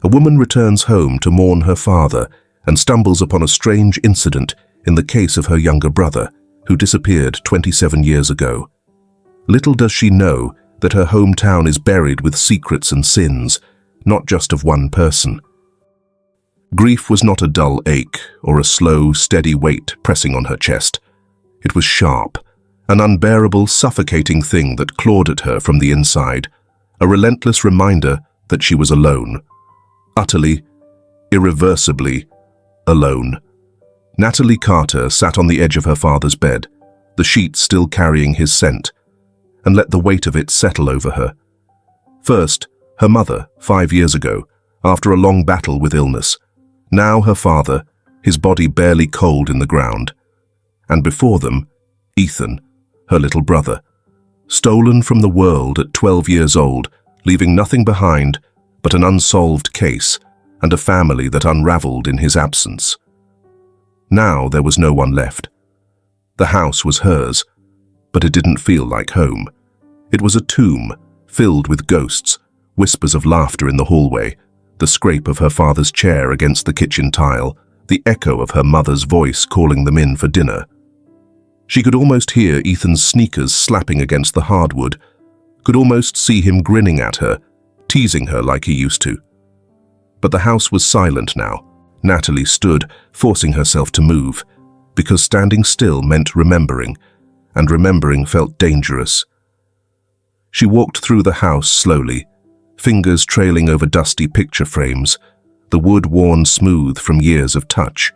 A woman returns home to mourn her father and stumbles upon a strange incident in the case of her younger brother, who disappeared 27 years ago. Little does she know that her hometown is buried with secrets and sins, not just of one person. Grief was not a dull ache or a slow, steady weight pressing on her chest. It was sharp, an unbearable, suffocating thing that clawed at her from the inside, a relentless reminder that she was alone. Utterly, irreversibly alone. Natalie Carter sat on the edge of her father's bed, the sheet still carrying his scent, and let the weight of it settle over her. First, her mother, 5 years ago, after a long battle with illness. Now her father, his body barely cold in the ground. And before them, Ethan, her little brother, stolen from the world at 12 years old, leaving nothing behind but an unsolved case and a family that unraveled in his absence. Now there was no one left. The house was hers, but it didn't feel like home. It was a tomb, filled with ghosts, whispers of laughter in the hallway, the scrape of her father's chair against the kitchen tile, the echo of her mother's voice calling them in for dinner. She could almost hear Ethan's sneakers slapping against the hardwood, could almost see him grinning at her, teasing her like he used to. But the house was silent now. Natalie stood, forcing herself to move, because standing still meant remembering, and remembering felt dangerous. She walked through the house slowly, fingers trailing over dusty picture frames, the wood worn smooth from years of touch.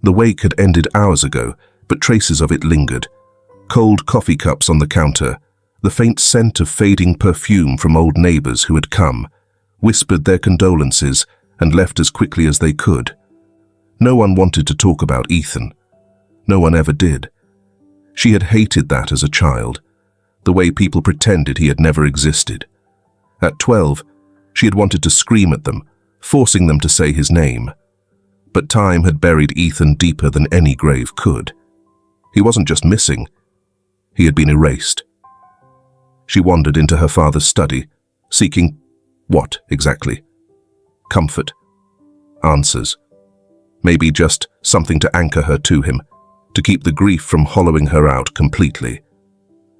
The wake had ended hours ago, but traces of it lingered. Cold coffee cups on the counter, the faint scent of fading perfume from old neighbors who had come, whispered their condolences and left as quickly as they could. No one wanted to talk about Ethan. No one ever did. She had hated that as a child, the way people pretended he had never existed. At 12, she had wanted to scream at them, forcing them to say his name. But time had buried Ethan deeper than any grave could. He wasn't just missing, he had been erased. She wandered into her father's study, seeking what exactly? Comfort. Answers. Maybe just something to anchor her to him, to keep the grief from hollowing her out completely.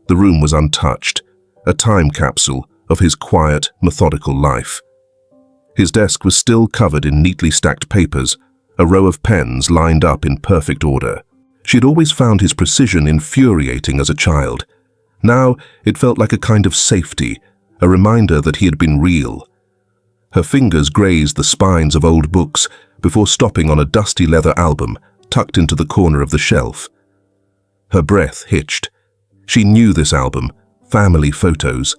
The room was untouched, a time capsule of his quiet, methodical life. His desk was still covered in neatly stacked papers, a row of pens lined up in perfect order. She had always found his precision infuriating as a child. Now it felt like a kind of safety, a reminder that he had been real. Her fingers grazed the spines of old books before stopping on a dusty leather album tucked into the corner of the shelf. Her breath hitched. She knew this album, family photos.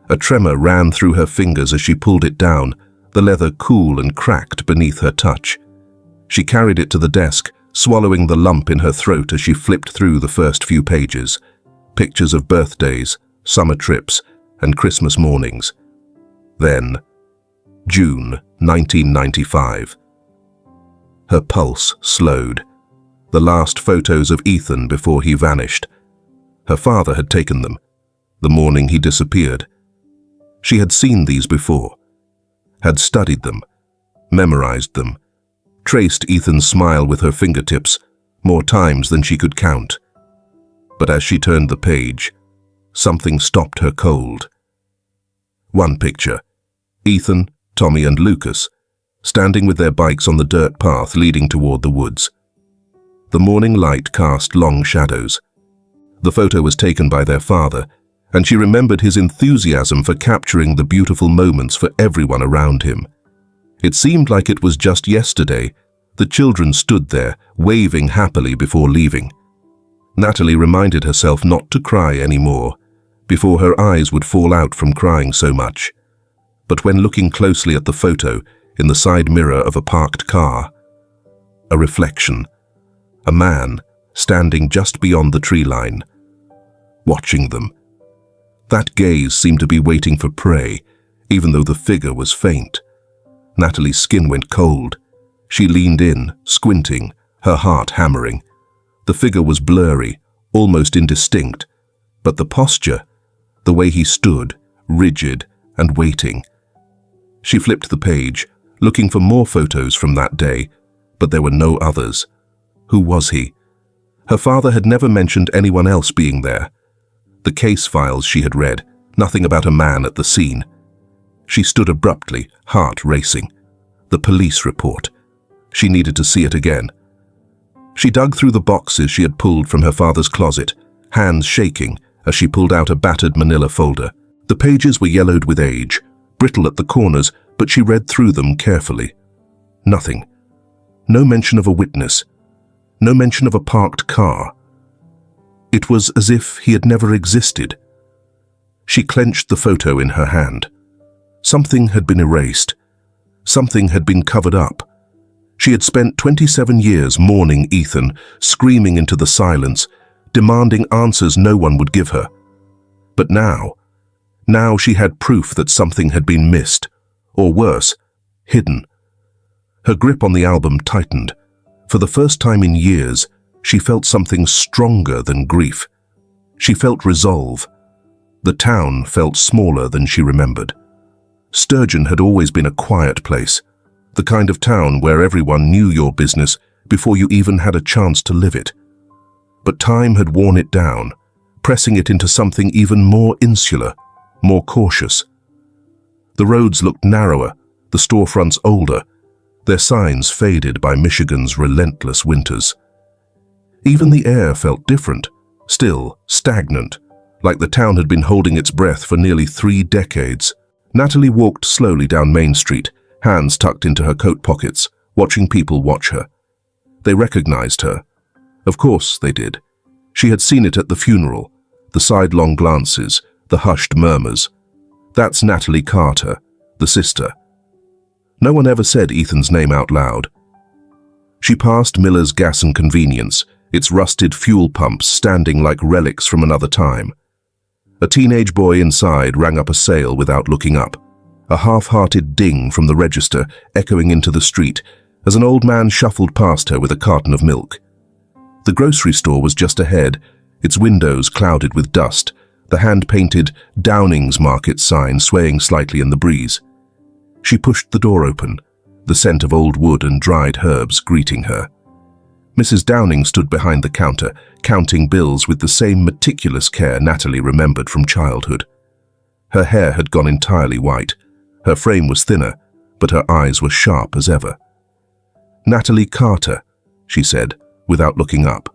A tremor ran through her fingers as she pulled it down, the leather cool and cracked beneath her touch. She carried it to the desk, swallowing the lump in her throat as she flipped through the first few pages. Pictures of birthdays, summer trips, and Christmas mornings. Then, June 1995. Her pulse slowed. The last photos of Ethan before he vanished. Her father had taken them, the morning he disappeared. She had seen these before, had studied them, memorized them, traced Ethan's smile with her fingertips more times than she could count. But as she turned the page, something stopped her cold. One picture, Ethan, Tommy and Lucas, standing with their bikes on the dirt path leading toward the woods. The morning light cast long shadows. The photo was taken by their father, and she remembered his enthusiasm for capturing the beautiful moments for everyone around him. It seemed like it was just yesterday. The children stood there, waving happily before leaving. Natalie reminded herself not to cry anymore, before her eyes would fall out from crying so much. But when looking closely at the photo in the side mirror of a parked car, a reflection, a man standing just beyond the tree line, watching them. That gaze seemed to be waiting for prey, even though the figure was faint. Natalie's skin went cold. She leaned in, squinting, her heart hammering. The figure was blurry, almost indistinct, but the posture, the way he stood, rigid and waiting. She flipped the page, looking for more photos from that day, but there were no others. Who was he? Her father had never mentioned anyone else being there. The case files she had read, nothing about a man at the scene. She stood abruptly, heart racing. The police report. She needed to see it again. She dug through the boxes she had pulled from her father's closet, hands shaking as she pulled out a battered manila folder. The pages were yellowed with age, brittle at the corners, but she read through them carefully. Nothing. No mention of a witness. No mention of a parked car. It was as if he had never existed. She clenched the photo in her hand. Something had been erased. Something had been covered up. She had spent 27 years mourning Ethan, screaming into the silence, demanding answers no one would give her. But now she had proof that something had been missed, or worse, hidden. Her grip on the album tightened. For the first time in years, she felt something stronger than grief. She felt resolve. The town felt smaller than she remembered. Sturgeon had always been a quiet place, the kind of town where everyone knew your business before you even had a chance to live it. But time had worn it down, pressing it into something even more insular, more cautious. The roads looked narrower, the storefronts older, their signs faded by Michigan's relentless winters. Even the air felt different, still, stagnant, like the town had been holding its breath for nearly 3 decades. Natalie walked slowly down Main Street, hands tucked into her coat pockets, watching people watch her. They recognized her. Of course they did. She had seen it at the funeral, the sidelong glances, the hushed murmurs. That's Natalie Carter, the sister. No one ever said Ethan's name out loud. She passed Miller's Gas and Convenience, its rusted fuel pumps standing like relics from another time. A teenage boy inside rang up a sale without looking up, a half-hearted ding from the register echoing into the street as an old man shuffled past her with a carton of milk. The grocery store was just ahead, its windows clouded with dust, the hand-painted Downing's Market sign swaying slightly in the breeze. She pushed the door open, the scent of old wood and dried herbs greeting her. Mrs. Downing stood behind the counter, counting bills with the same meticulous care Natalie remembered from childhood. Her hair had gone entirely white. Her frame was thinner, but her eyes were sharp as ever. "Natalie Carter," she said, without looking up.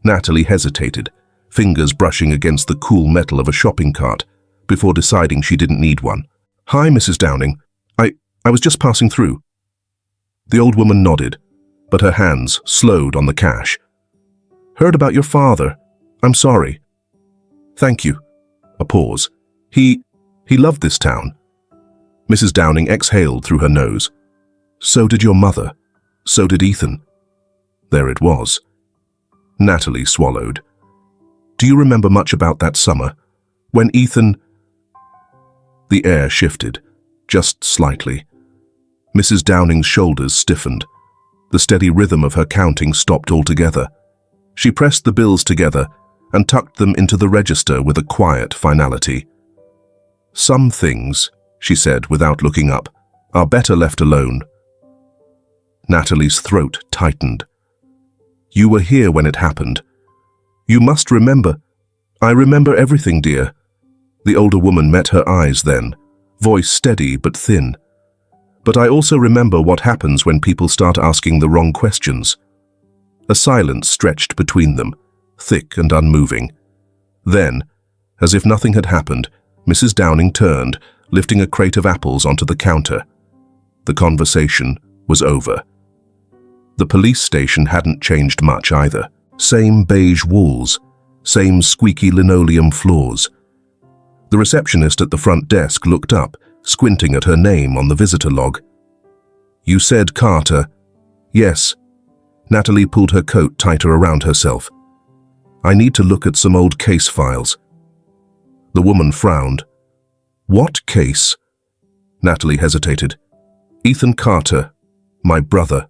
Natalie hesitated, fingers brushing against the cool metal of a shopping cart, before deciding she didn't need one. "Hi, Mrs. Downing. I was just passing through." The old woman nodded, but her hands slowed on the cash. "Heard about your father. I'm sorry." "Thank you." A pause. He loved this town." Mrs. Downing exhaled through her nose. "So did your mother. So did Ethan." There it was. Natalie swallowed. "Do you remember much about that summer? When Ethan—" The air shifted, just slightly. Mrs. Downing's shoulders stiffened. The steady rhythm of her counting stopped altogether. She pressed the bills together and tucked them into the register with a quiet finality. "Some things," she said without looking up, "are better left alone." Natalie's throat tightened. "You were here when it happened. You must remember." "I remember everything, dear." The older woman met her eyes then, voice steady but thin. "But I also remember what happens when people start asking the wrong questions." A silence stretched between them, thick and unmoving. Then, as if nothing had happened, Mrs. Downing turned, lifting a crate of apples onto the counter. The conversation was over. The police station hadn't changed much either. Same beige walls, same squeaky linoleum floors. The receptionist at the front desk looked up, squinting at her name on the visitor log. "You said Carter." "Yes." Natalie pulled her coat tighter around herself. "I need to look at some old case files." The woman frowned. "What case?" Natalie hesitated. "Ethan Carter, my brother."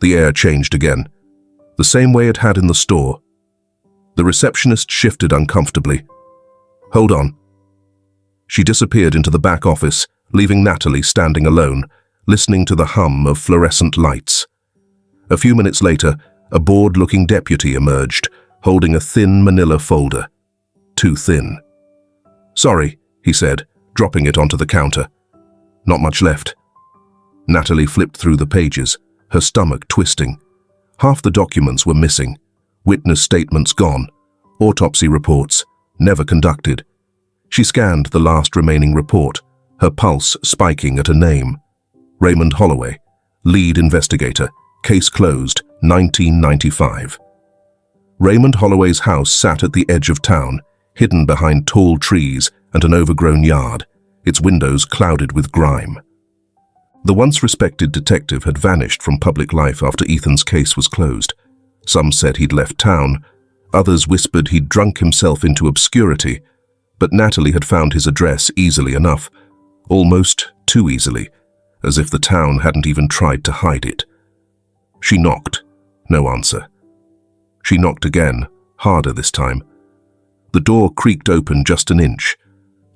The air changed again, the same way it had in the store. The receptionist shifted uncomfortably. "Hold on." She disappeared into the back office, leaving Natalie standing alone, listening to the hum of fluorescent lights. A few minutes later, a bored-looking deputy emerged, holding a thin manila folder. Too thin. "Sorry," he said, dropping it onto the counter. "Not much left." Natalie flipped through the pages, her stomach twisting. Half the documents were missing. Witness statements gone. Autopsy reports, never conducted. She scanned the last remaining report, her pulse spiking at a name. Raymond Holloway, lead investigator, case closed, 1995. Raymond Holloway's house sat at the edge of town, hidden behind tall trees and an overgrown yard, its windows clouded with grime. The once respected detective had vanished from public life after Ethan's case was closed. Some said he'd left town, others whispered he'd drunk himself into obscurity, but Natalie had found his address easily enough, almost too easily, as if the town hadn't even tried to hide it. She knocked. No answer. She knocked again, harder this time. The door creaked open just an inch,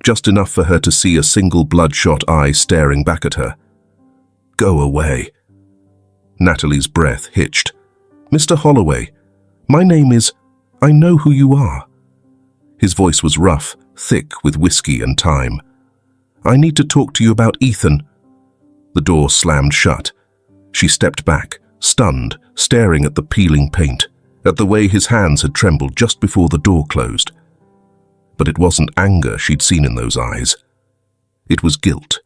just enough for her to see a single bloodshot eye staring back at her. "Go away." Natalie's breath hitched. "Mr. Holloway, my name is... I know who you are." His voice was rough, thick with whiskey and thyme. "I need to talk to you about Ethan." The door slammed shut. She stepped back, stunned, staring at the peeling paint, at the way his hands had trembled just before the door closed. But it wasn't anger she'd seen in those eyes. It was guilt.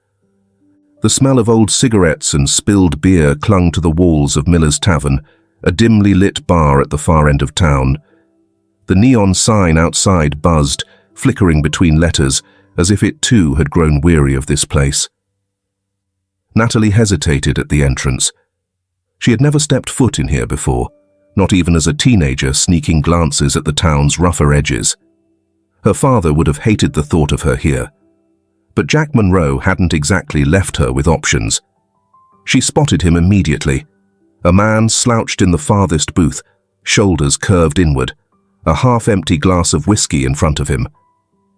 The smell of old cigarettes and spilled beer clung to the walls of Miller's Tavern, a dimly lit bar at the far end of town. The neon sign outside buzzed, flickering between letters, as if it too had grown weary of this place. Natalie hesitated at the entrance. She had never stepped foot in here before, not even as a teenager sneaking glances at the town's rougher edges. Her father would have hated the thought of her here. But Jack Monroe hadn't exactly left her with options. She spotted him immediately. A man slouched in the farthest booth, shoulders curved inward, a half-empty glass of whiskey in front of him.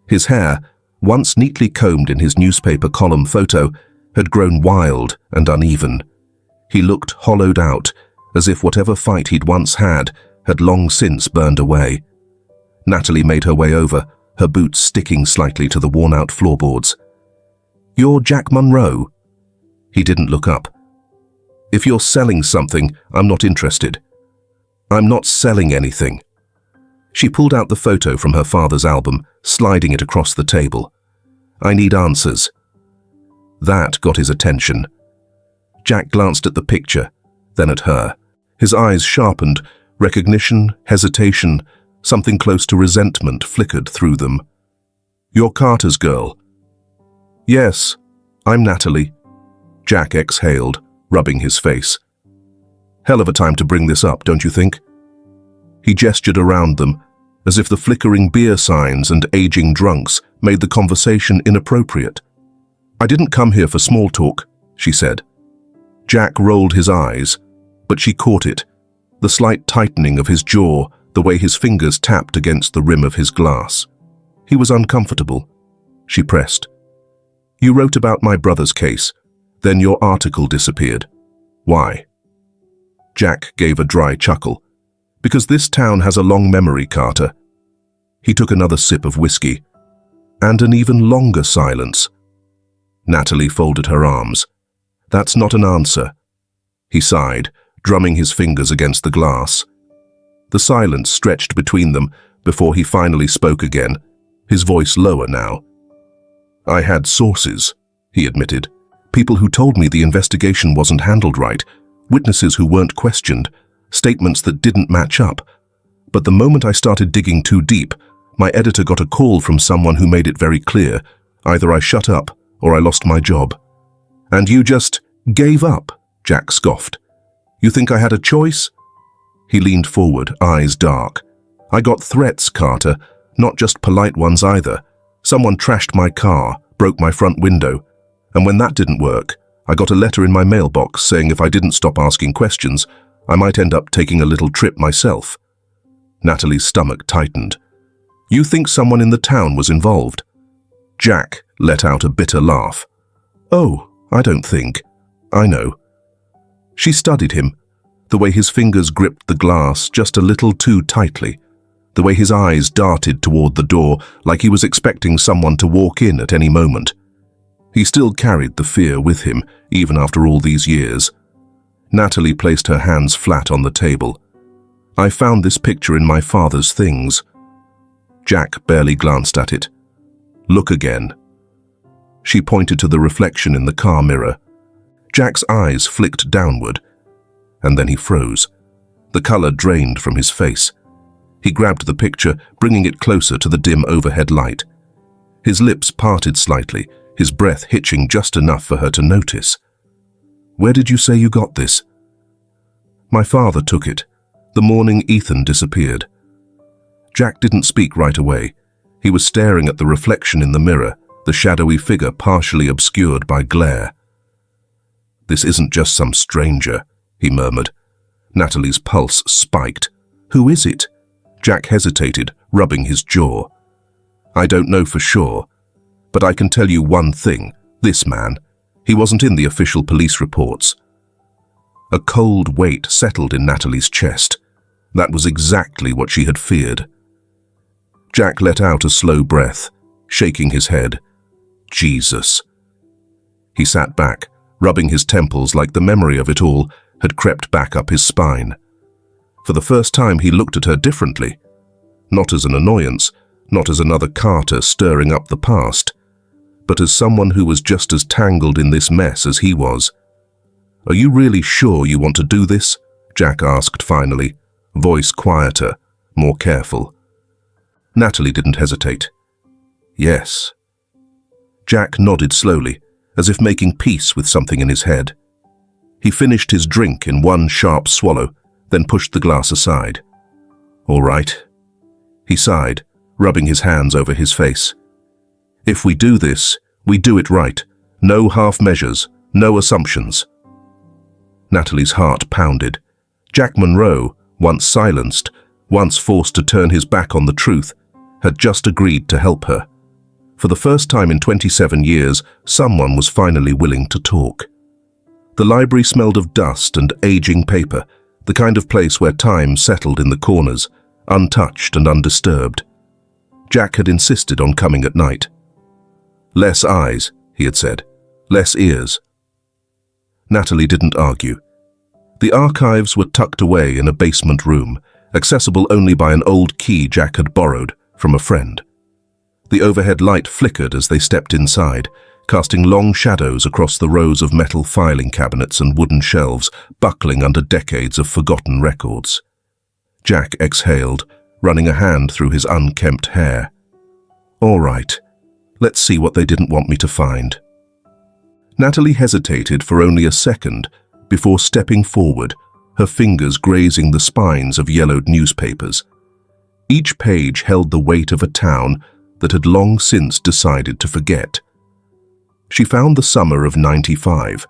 His hair, once neatly combed in his newspaper column photo, had grown wild and uneven. He looked hollowed out, as if whatever fight he'd once had long since burned away. Natalie made her way over, her boots sticking slightly to the worn-out floorboards. "You're Jack Monroe?" He didn't look up. "If you're selling something, I'm not interested." "I'm not selling anything." She pulled out the photo from her father's album, sliding it across the table. "I need answers." That got his attention. Jack glanced at the picture, then at her. His eyes sharpened, recognition, hesitation, something close to resentment flickered through them. "You're Carter's girl." "Yes, I'm Natalie." Jack exhaled, rubbing his face. "Hell of a time to bring this up, don't you think?" He gestured around them, as if the flickering beer signs and aging drunks made the conversation inappropriate. "I didn't come here for small talk," she said. Jack rolled his eyes, but she caught it, the slight tightening of his jaw, the way his fingers tapped against the rim of his glass. He was uncomfortable. She pressed. "You wrote about my brother's case, then your article disappeared. Why?" Jack gave a dry chuckle. "Because this town has a long memory, Carter." He took another sip of whiskey, and an even longer silence. Natalie folded her arms. "That's not an answer." He sighed, drumming his fingers against the glass. The silence stretched between them before he finally spoke again, his voice lower now. "I had sources," he admitted. "People who told me the investigation wasn't handled right, witnesses who weren't questioned, statements that didn't match up. But the moment I started digging too deep, my editor got a call from someone who made it very clear. Either I shut up or I lost my job." "And you just gave up?" Jack scoffed. "You think I had a choice?" He leaned forward, eyes dark. "I got threats, Carter, not just polite ones either. Someone trashed my car, broke my front window, and when that didn't work, I got a letter in my mailbox saying if I didn't stop asking questions, I might end up taking a little trip myself." Natalie's stomach tightened. "You think someone in the town was involved?" Jack let out a bitter laugh. "Oh, I don't think. I know." She studied him, the way his fingers gripped the glass just a little too tightly, the way his eyes darted toward the door like he was expecting someone to walk in at any moment. He still carried the fear with him, even after all these years. Natalie placed her hands flat on the table. "I found this picture in my father's things." Jack barely glanced at it. "Look again." She pointed to the reflection in the car mirror. Jack's eyes flicked downward, and then he froze. The color drained from his face. He grabbed the picture, bringing it closer to the dim overhead light. His lips parted slightly, his breath hitching just enough for her to notice. "Where did you say you got this?" "My father took it, the morning Ethan disappeared." Jack didn't speak right away. He was staring at the reflection in the mirror, the shadowy figure partially obscured by glare. "This isn't just some stranger," he murmured. Natalie's pulse spiked. "Who is it?" Jack hesitated, rubbing his jaw. "I don't know for sure, but I can tell you one thing. This man, he wasn't in the official police reports." A cold weight settled in Natalie's chest. That was exactly what she had feared. Jack let out a slow breath, shaking his head. Jesus. He sat back, rubbing his temples like the memory of it all had crept back up his spine. For the first time he looked at her differently. Not as an annoyance, not as another Carter stirring up the past, but as someone who was just as tangled in this mess as he was. "Are you really sure you want to do this?" Jack asked finally, voice quieter, more careful. Natalie didn't hesitate. "Yes." Jack nodded slowly, as if making peace with something in his head. He finished his drink in one sharp swallow, then pushed the glass aside. "All right." He sighed, rubbing his hands over his face. "If we do this, we do it right. No half measures, no assumptions." Natalie's heart pounded. Jack Monroe, once silenced, once forced to turn his back on the truth, had just agreed to help her. For the first time in 27 years, someone was finally willing to talk. The library smelled of dust and aging paper, the kind of place where time settled in the corners, untouched and undisturbed. Jack had insisted on coming at night. "Less eyes," he had said. "Less ears." Natalie didn't argue. The archives were tucked away in a basement room, accessible only by an old key Jack had borrowed from a friend. The overhead light flickered as they stepped inside, casting long shadows across the rows of metal filing cabinets and wooden shelves buckling under decades of forgotten records. Jack exhaled, running a hand through his unkempt hair. "All right, let's see what they didn't want me to find." Natalie hesitated for only a second before stepping forward, her fingers grazing the spines of yellowed newspapers. Each page held the weight of a town that had long since decided to forget. She found the summer of '95,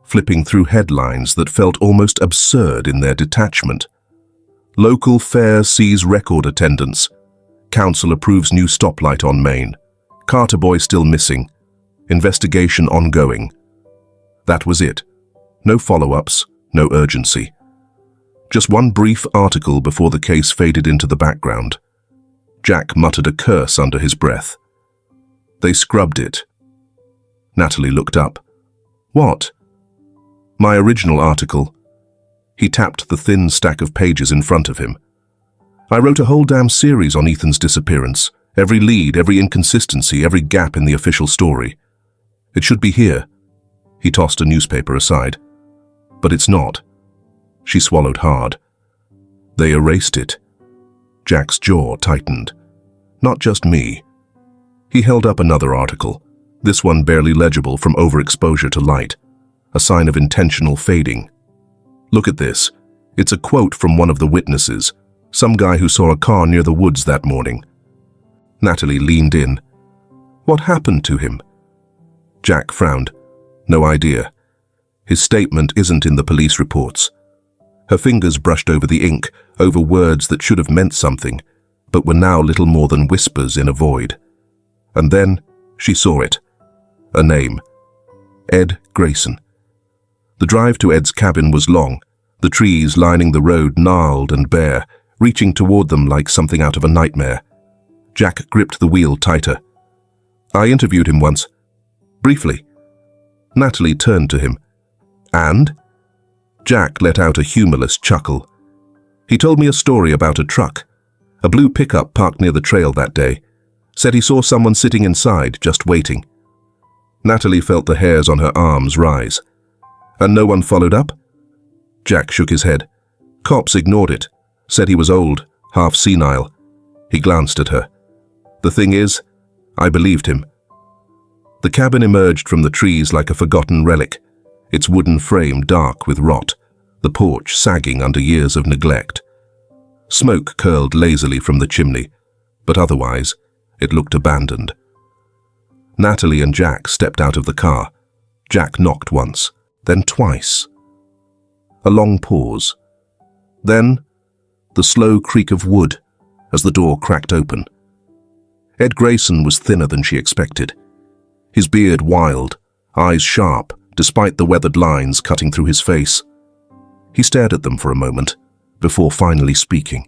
flipping through headlines that felt almost absurd in their detachment. Local fair sees record attendance. Council approves new stoplight on Main. Carter boy still missing. Investigation ongoing. That was it. No follow-ups, no urgency. Just one brief article before the case faded into the background. Jack muttered a curse under his breath. They scrubbed it. Natalie looked up. "What?" "My original article." He tapped the thin stack of pages in front of him. "I wrote a whole damn series on Ethan's disappearance. Every lead, every inconsistency, every gap in the official story. It should be here." He tossed a newspaper aside. "But it's not." She swallowed hard. "They erased it." Jack's jaw tightened. "Not just me." He held up another article, this one barely legible from overexposure to light, a sign of intentional fading. "Look at this. It's a quote from one of the witnesses, some guy who saw a car near the woods that morning." Natalie leaned in. "What happened to him?" Jack frowned. "No idea. His statement isn't in the police reports." Her fingers brushed over the ink, over words that should have meant something, but were now little more than whispers in a void. And then she saw it. A name. Ed Grayson. The drive to Ed's cabin was long, the trees lining the road gnarled and bare, reaching toward them like something out of a nightmare. Jack gripped the wheel tighter. I interviewed him once. Briefly. Natalie turned to him. And? Jack let out a humorless chuckle. He told me a story about a truck. A blue pickup parked near the trail that day. Said he saw someone sitting inside, just waiting. Natalie felt the hairs on her arms rise. And no one followed up? Jack shook his head. Cops ignored it. Said he was old, half senile. He glanced at her. The thing is, I believed him. The cabin emerged from the trees like a forgotten relic, its wooden frame dark with rot, the porch sagging under years of neglect. Smoke curled lazily from the chimney, but otherwise, it looked abandoned. Natalie and Jack stepped out of the car. Jack knocked once, then twice. A long pause. Then, the slow creak of wood as the door cracked open. Ed Grayson was thinner than she expected. His beard wild, eyes sharp, despite the weathered lines cutting through his face. He stared at them for a moment, before finally speaking.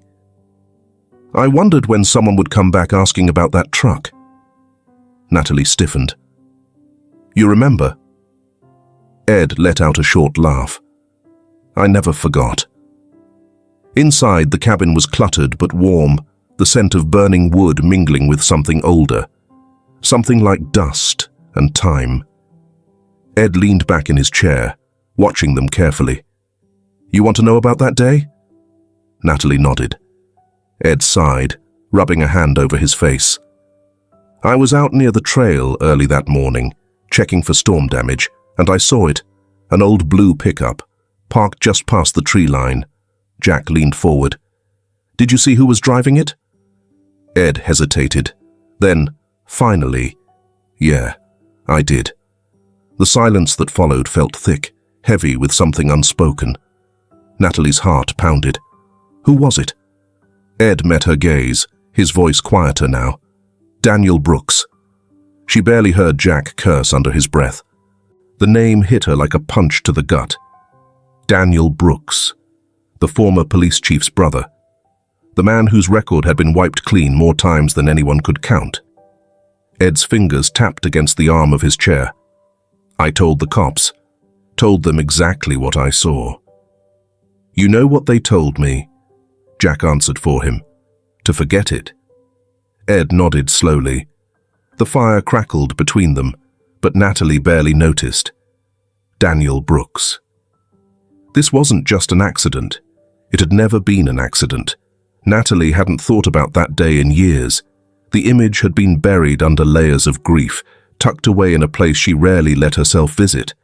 I wondered when someone would come back asking about that truck. Natalie stiffened. You remember? Ed let out a short laugh. I never forgot. Inside, the cabin was cluttered but warm, the scent of burning wood mingling with something older, something like dust and time. Ed leaned back in his chair, watching them carefully. You want to know about that day? Natalie nodded. Ed sighed, rubbing a hand over his face. I was out near the trail early that morning, checking for storm damage, and I saw it, an old blue pickup, parked just past the tree line. Jack leaned forward. Did you see who was driving it? Ed hesitated. Then, finally, yeah, I did. The silence that followed felt thick, heavy with something unspoken. Natalie's heart pounded. Who was it? Ed met her gaze, his voice quieter now. Daniel Brooks. She barely heard Jack curse under his breath. The name hit her like a punch to the gut. Daniel Brooks, the former police chief's brother. The man whose record had been wiped clean more times than anyone could count. Ed's fingers tapped against the arm of his chair. I told the cops. Told them exactly what I saw. You know what they told me? Jack answered for him. To forget it. Ed nodded slowly. The fire crackled between them, but Natalie barely noticed. Daniel Brooks. This wasn't just an accident. It had never been an accident. Natalie hadn't thought about that day in years. The image had been buried under layers of grief, tucked away in a place she rarely let herself visit.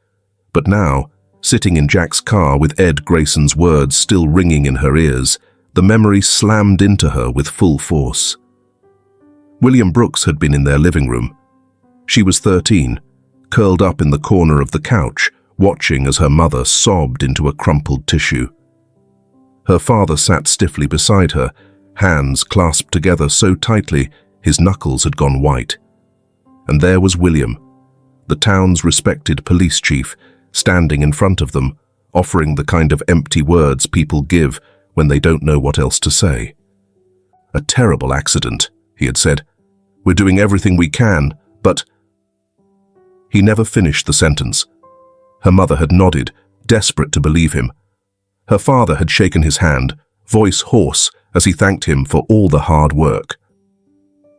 But now, sitting in Jack's car with Ed Grayson's words still ringing in her ears, the memory slammed into her with full force. William Brooks had been in their living room. She was 13, curled up in the corner of the couch, watching as her mother sobbed into a crumpled tissue. Her father sat stiffly beside her, hands clasped together so tightly his knuckles had gone white. And there was William, the town's respected police chief, standing in front of them, offering the kind of empty words people give when they don't know what else to say. A terrible accident, he had said. We're doing everything we can, but... He never finished the sentence. Her mother had nodded, desperate to believe him. Her father had shaken his hand, voice hoarse, as he thanked him for all the hard work.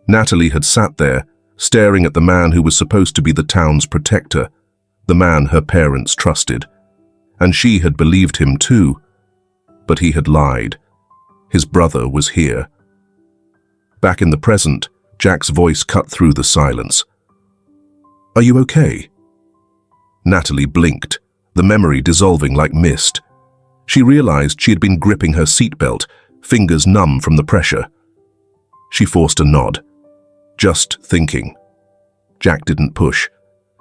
Natalie had sat there, staring at the man who was supposed to be the town's protector, the man her parents trusted. And she had believed him too. But he had lied. His brother was here. Back in the present, Jack's voice cut through the silence. Are you okay? Natalie blinked, the memory dissolving like mist. She realized she had been gripping her seatbelt, fingers numb from the pressure. She forced a nod. Just thinking. Jack didn't push.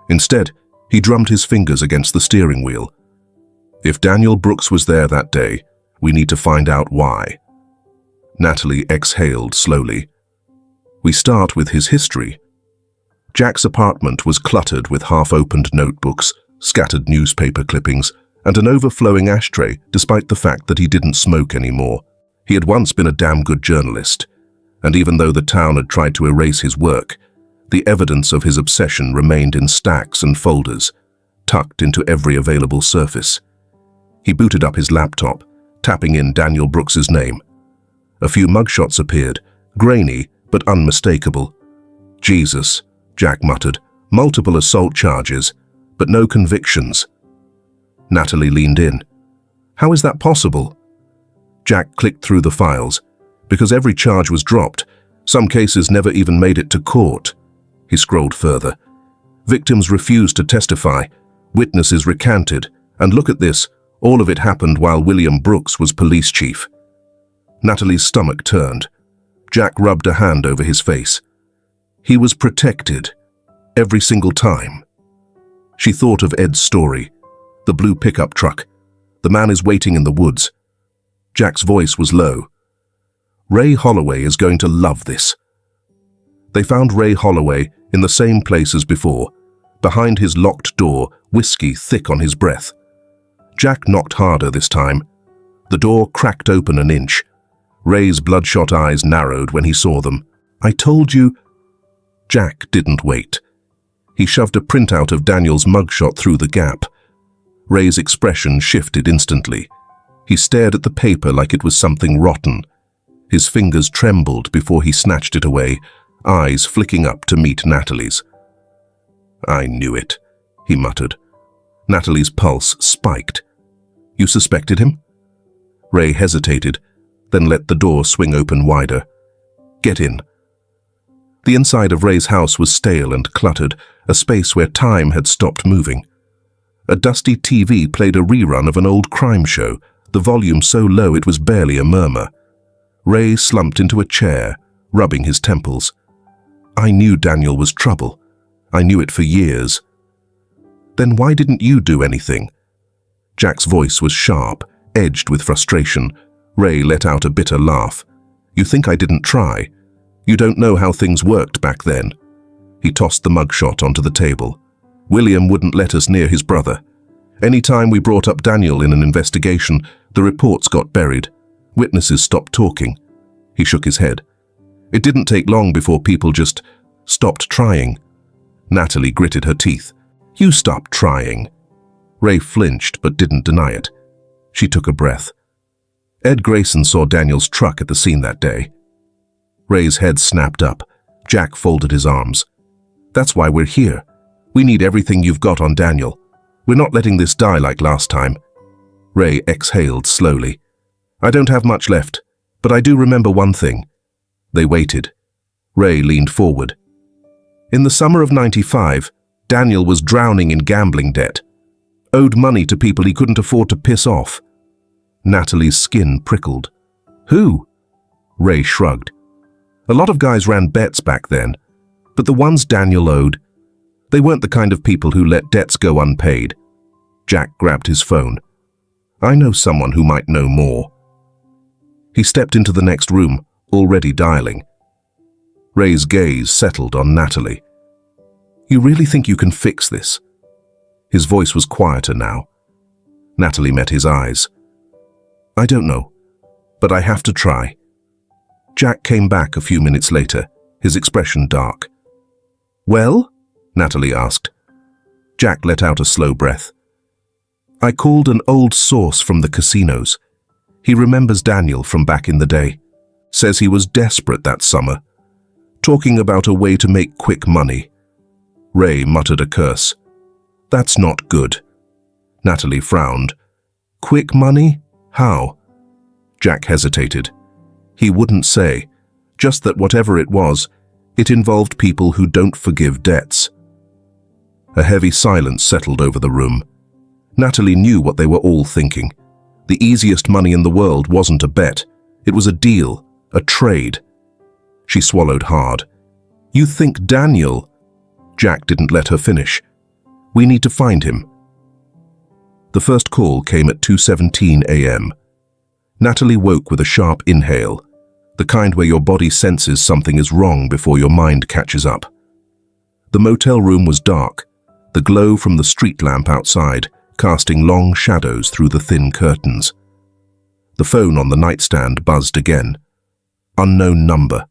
Instead, he drummed his fingers against the steering wheel. If Daniel Brooks was there that day, we need to find out why. Natalie exhaled slowly. We start with his history. Jack's apartment was cluttered with half-opened notebooks, scattered newspaper clippings, and an overflowing ashtray despite the fact that he didn't smoke anymore. He had once been a damn good journalist, and even though the town had tried to erase his work, the evidence of his obsession remained in stacks and folders, tucked into every available surface. He booted up his laptop, tapping in Daniel Brooks's name. A few mugshots appeared, grainy but unmistakable. Jesus, Jack muttered, multiple assault charges, but no convictions. Natalie leaned in. How is that possible? Jack clicked through the files. Because every charge was dropped, some cases never even made it to court. He scrolled further. Victims refused to testify, witnesses recanted, and look at this, all of it happened while William Brooks was police chief. Natalie's stomach turned. Jack rubbed a hand over his face. He was protected, every single time. She thought of Ed's story, the blue pickup truck. The man is waiting in the woods. Jack's voice was low. Ray Holloway is going to love this. They found Ray Holloway in the same place as before, behind his locked door, whiskey thick on his breath. Jack knocked harder this time. The door cracked open an inch. Ray's bloodshot eyes narrowed when he saw them. I told you. Jack didn't wait. He shoved a printout of Daniel's mugshot through the gap. Ray's expression shifted instantly. He stared at the paper like it was something rotten. His fingers trembled before he snatched it away, eyes flicking up to meet Natalie's. I knew it, he muttered. Natalie's pulse spiked. You suspected him? Ray hesitated, then let the door swing open wider. Get in. The inside of Ray's house was stale and cluttered, a space where time had stopped moving. A dusty TV played a rerun of an old crime show, the volume so low it was barely a murmur. Ray slumped into a chair, rubbing his temples. I knew Daniel was trouble. I knew it for years. Then why didn't you do anything? Jack's voice was sharp, edged with frustration. Ray let out a bitter laugh. You think I didn't try? You don't know how things worked back then. He tossed the mugshot onto the table. William wouldn't let us near his brother. Any time we brought up Daniel in an investigation, the reports got buried. Witnesses stopped talking. He shook his head. It didn't take long before people just stopped trying. Natalie gritted her teeth. You stopped trying. Ray flinched but didn't deny it. She took a breath. Ed Grayson saw Daniel's truck at the scene that day. Ray's head snapped up. Jack folded his arms. That's why we're here. We need everything you've got on Daniel. We're not letting this die like last time. Ray exhaled slowly. I don't have much left, but I do remember one thing. They waited. Ray leaned forward. In the summer of '95, Daniel was drowning in gambling debt. Owed money to people he couldn't afford to piss off. Natalie's skin prickled. Who? Ray shrugged. A lot of guys ran bets back then, but the ones Daniel owed, they weren't the kind of people who let debts go unpaid. Jack grabbed his phone. I know someone who might know more. He stepped into the next room, already dialing. Ray's gaze settled on Natalie. You really think you can fix this? His voice was quieter now. Natalie met his eyes. I don't know, but I have to try. Jack came back a few minutes later, his expression dark. Well? Natalie asked. Jack let out a slow breath. I called an old source from the casinos. He remembers Daniel from back in the day. Says he was desperate that summer, talking about a way to make quick money. Ray muttered a curse. That's not good. Natalie frowned. Quick money? How? Jack hesitated. He wouldn't say, just that whatever it was, it involved people who don't forgive debts. A heavy silence settled over the room. Natalie knew what they were all thinking. The easiest money in the world wasn't a bet. It was a deal, a trade. She swallowed hard. You think Daniel? Jack didn't let her finish. We need to find him. The first call came at 2:17 a.m. Natalie woke with a sharp inhale, the kind where your body senses something is wrong before your mind catches up. The motel room was dark, the glow from the street lamp outside casting long shadows through the thin curtains. The phone on the nightstand buzzed again. Unknown number.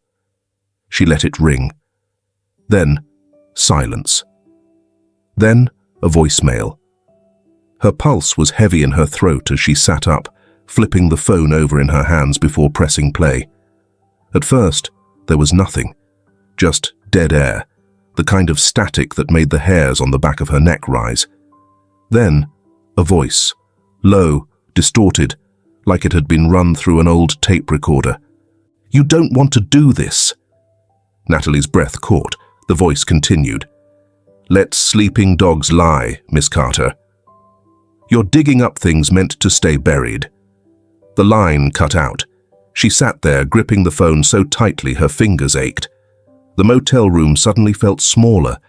She let it ring. Then, silence. Then, a voicemail. Her pulse was heavy in her throat as she sat up, flipping the phone over in her hands before pressing play. At first, there was nothing. Just dead air, the kind of static that made the hairs on the back of her neck rise. Then, a voice, low, distorted, like it had been run through an old tape recorder. "You don't want to do this." Natalie's breath caught. The voice continued. "Let sleeping dogs lie, Miss Carter. You're digging up things meant to stay buried." The line cut out. She sat there, gripping the phone so tightly her fingers ached. The motel room suddenly felt smaller,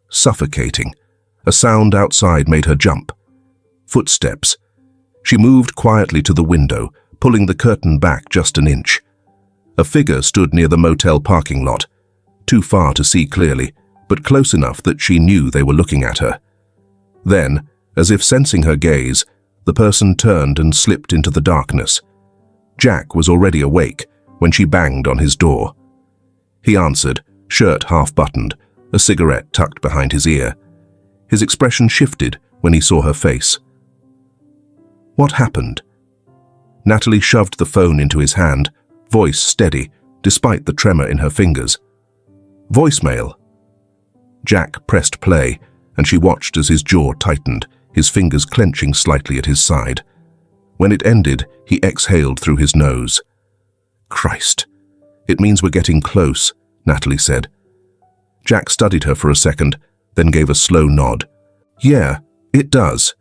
suffocating. A sound outside made her jump. Footsteps. She moved quietly to the window, pulling the curtain back just an inch. A figure stood near the motel parking lot, too far to see clearly, but close enough that she knew they were looking at her. Then, as if sensing her gaze, the person turned and slipped into the darkness. Jack was already awake when she banged on his door. He answered, shirt half-buttoned, a cigarette tucked behind his ear. His expression shifted when he saw her face. What happened? Natalie shoved the phone into his hand, voice steady, despite the tremor in her fingers. Voicemail. Jack pressed play, and she watched as his jaw tightened, his fingers clenching slightly at his side. When it ended, he exhaled through his nose. Christ. It means we're getting close, Natalie said. Jack studied her for a second, then gave a slow nod. Yeah, it does.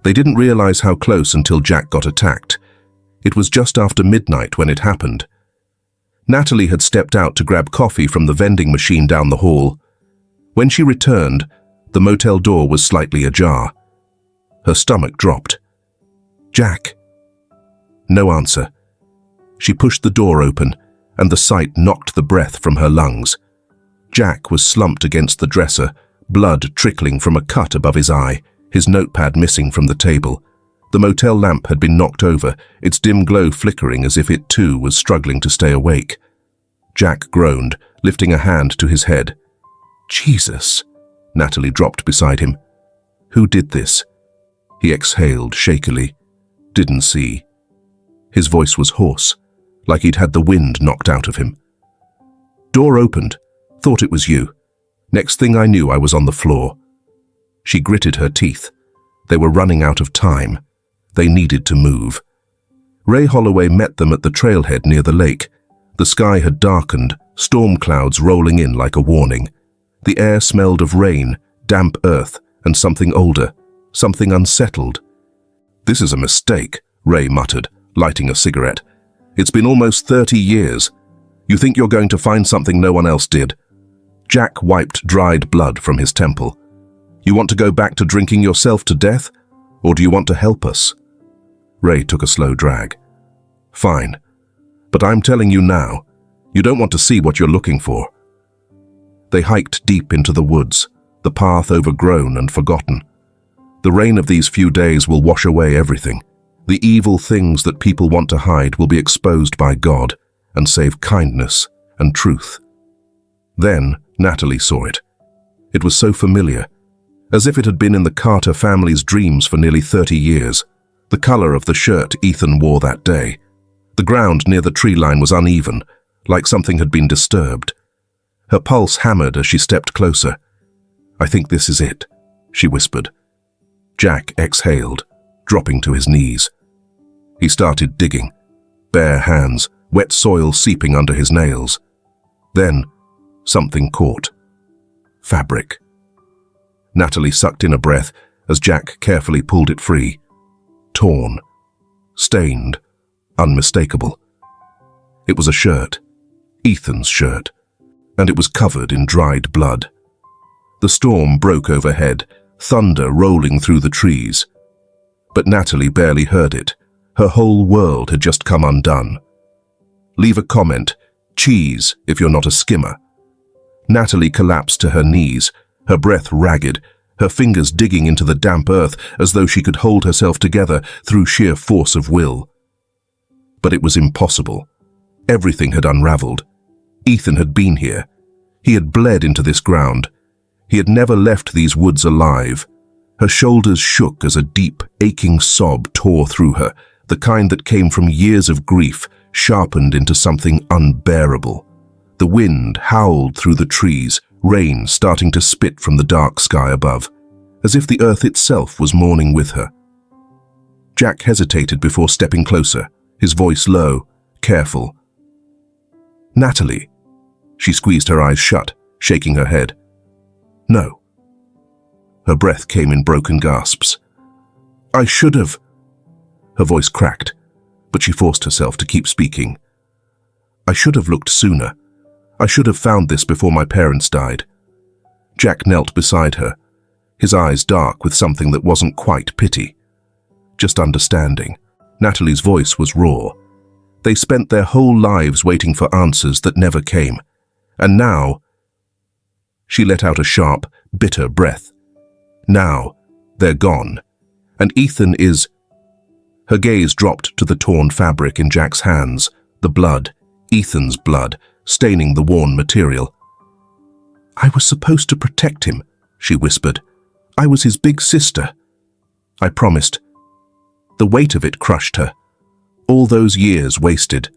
They didn't realize how close until Jack got attacked. It was just after midnight when it happened. Natalie had stepped out to grab coffee from the vending machine down the hall. When she returned, the motel door was slightly ajar. Her stomach dropped. Jack. No answer. She pushed the door open, and the sight knocked the breath from her lungs. Jack was slumped against the dresser, blood trickling from a cut above his eye, his notepad missing from the table. The motel lamp had been knocked over, its dim glow flickering as if it too was struggling to stay awake. Jack groaned, lifting a hand to his head. Jesus! Natalie dropped beside him. Who did this? He exhaled shakily. Didn't see. His voice was hoarse, like he'd had the wind knocked out of him. Door opened. Thought it was you. Next thing I knew, I was on the floor. She gritted her teeth. They were running out of time. They needed to move. Ray Holloway met them at the trailhead near the lake. The sky had darkened, storm clouds rolling in like a warning. The air smelled of rain, damp earth, and something older, something unsettled. This is a mistake, Ray muttered, lighting a cigarette. It's been almost 30 years. You think you're going to find something no one else did? Jack wiped dried blood from his temple. You want to go back to drinking yourself to death, or do you want to help us? Ray took a slow drag. Fine. But I'm telling you now, you don't want to see what you're looking for. They hiked deep into the woods, the path overgrown and forgotten. The rain of these few days will wash away everything. The evil things that people want to hide will be exposed by God and save kindness and truth. Then Natalie saw it. It was so familiar, as if it had been in the Carter family's dreams for nearly 30 years. The color of the shirt Ethan wore that day. The ground near the tree line was uneven, like something had been disturbed. Her pulse hammered as she stepped closer. I think this is it, she whispered. Jack exhaled, dropping to his knees. He started digging, bare hands, wet soil seeping under his nails. Then, something caught. Fabric. Natalie sucked in a breath as Jack carefully pulled it free. Torn, stained, unmistakable. It was a shirt, Ethan's shirt, and it was covered in dried blood. The storm broke overhead, thunder rolling through the trees. But Natalie barely heard it. Her whole world had just come undone. Leave a comment, cheese if you're not a skimmer. Natalie collapsed to her knees, her breath ragged, her fingers digging into the damp earth as though she could hold herself together through sheer force of will. But it was impossible. Everything had unraveled. Ethan had been here. He had bled into this ground. He had never left these woods alive. Her shoulders shook as a deep, aching sob tore through her, the kind that came from years of grief, sharpened into something unbearable. The wind howled through the trees, rain starting to spit from the dark sky above, as if the earth itself was mourning with her. Jack hesitated before stepping closer, his voice low, careful. "Natalie." She squeezed her eyes shut, shaking her head. "No." Her breath came in broken gasps. "I should have." Her voice cracked, but she forced herself to keep speaking. "I should have looked sooner. I should have found this before my parents died." Jack knelt beside her, his eyes dark with something that wasn't quite pity, just understanding. Natalie's voice was raw. They spent their whole lives waiting for answers that never came. And now, she let out a sharp, bitter breath. Now, they're gone. And Ethan is... Her gaze dropped to the torn fabric in Jack's hands, the blood, Ethan's blood, staining the worn material. "I was supposed to protect him," she whispered. "I was his big sister. I promised." The weight of it crushed her. All those years wasted.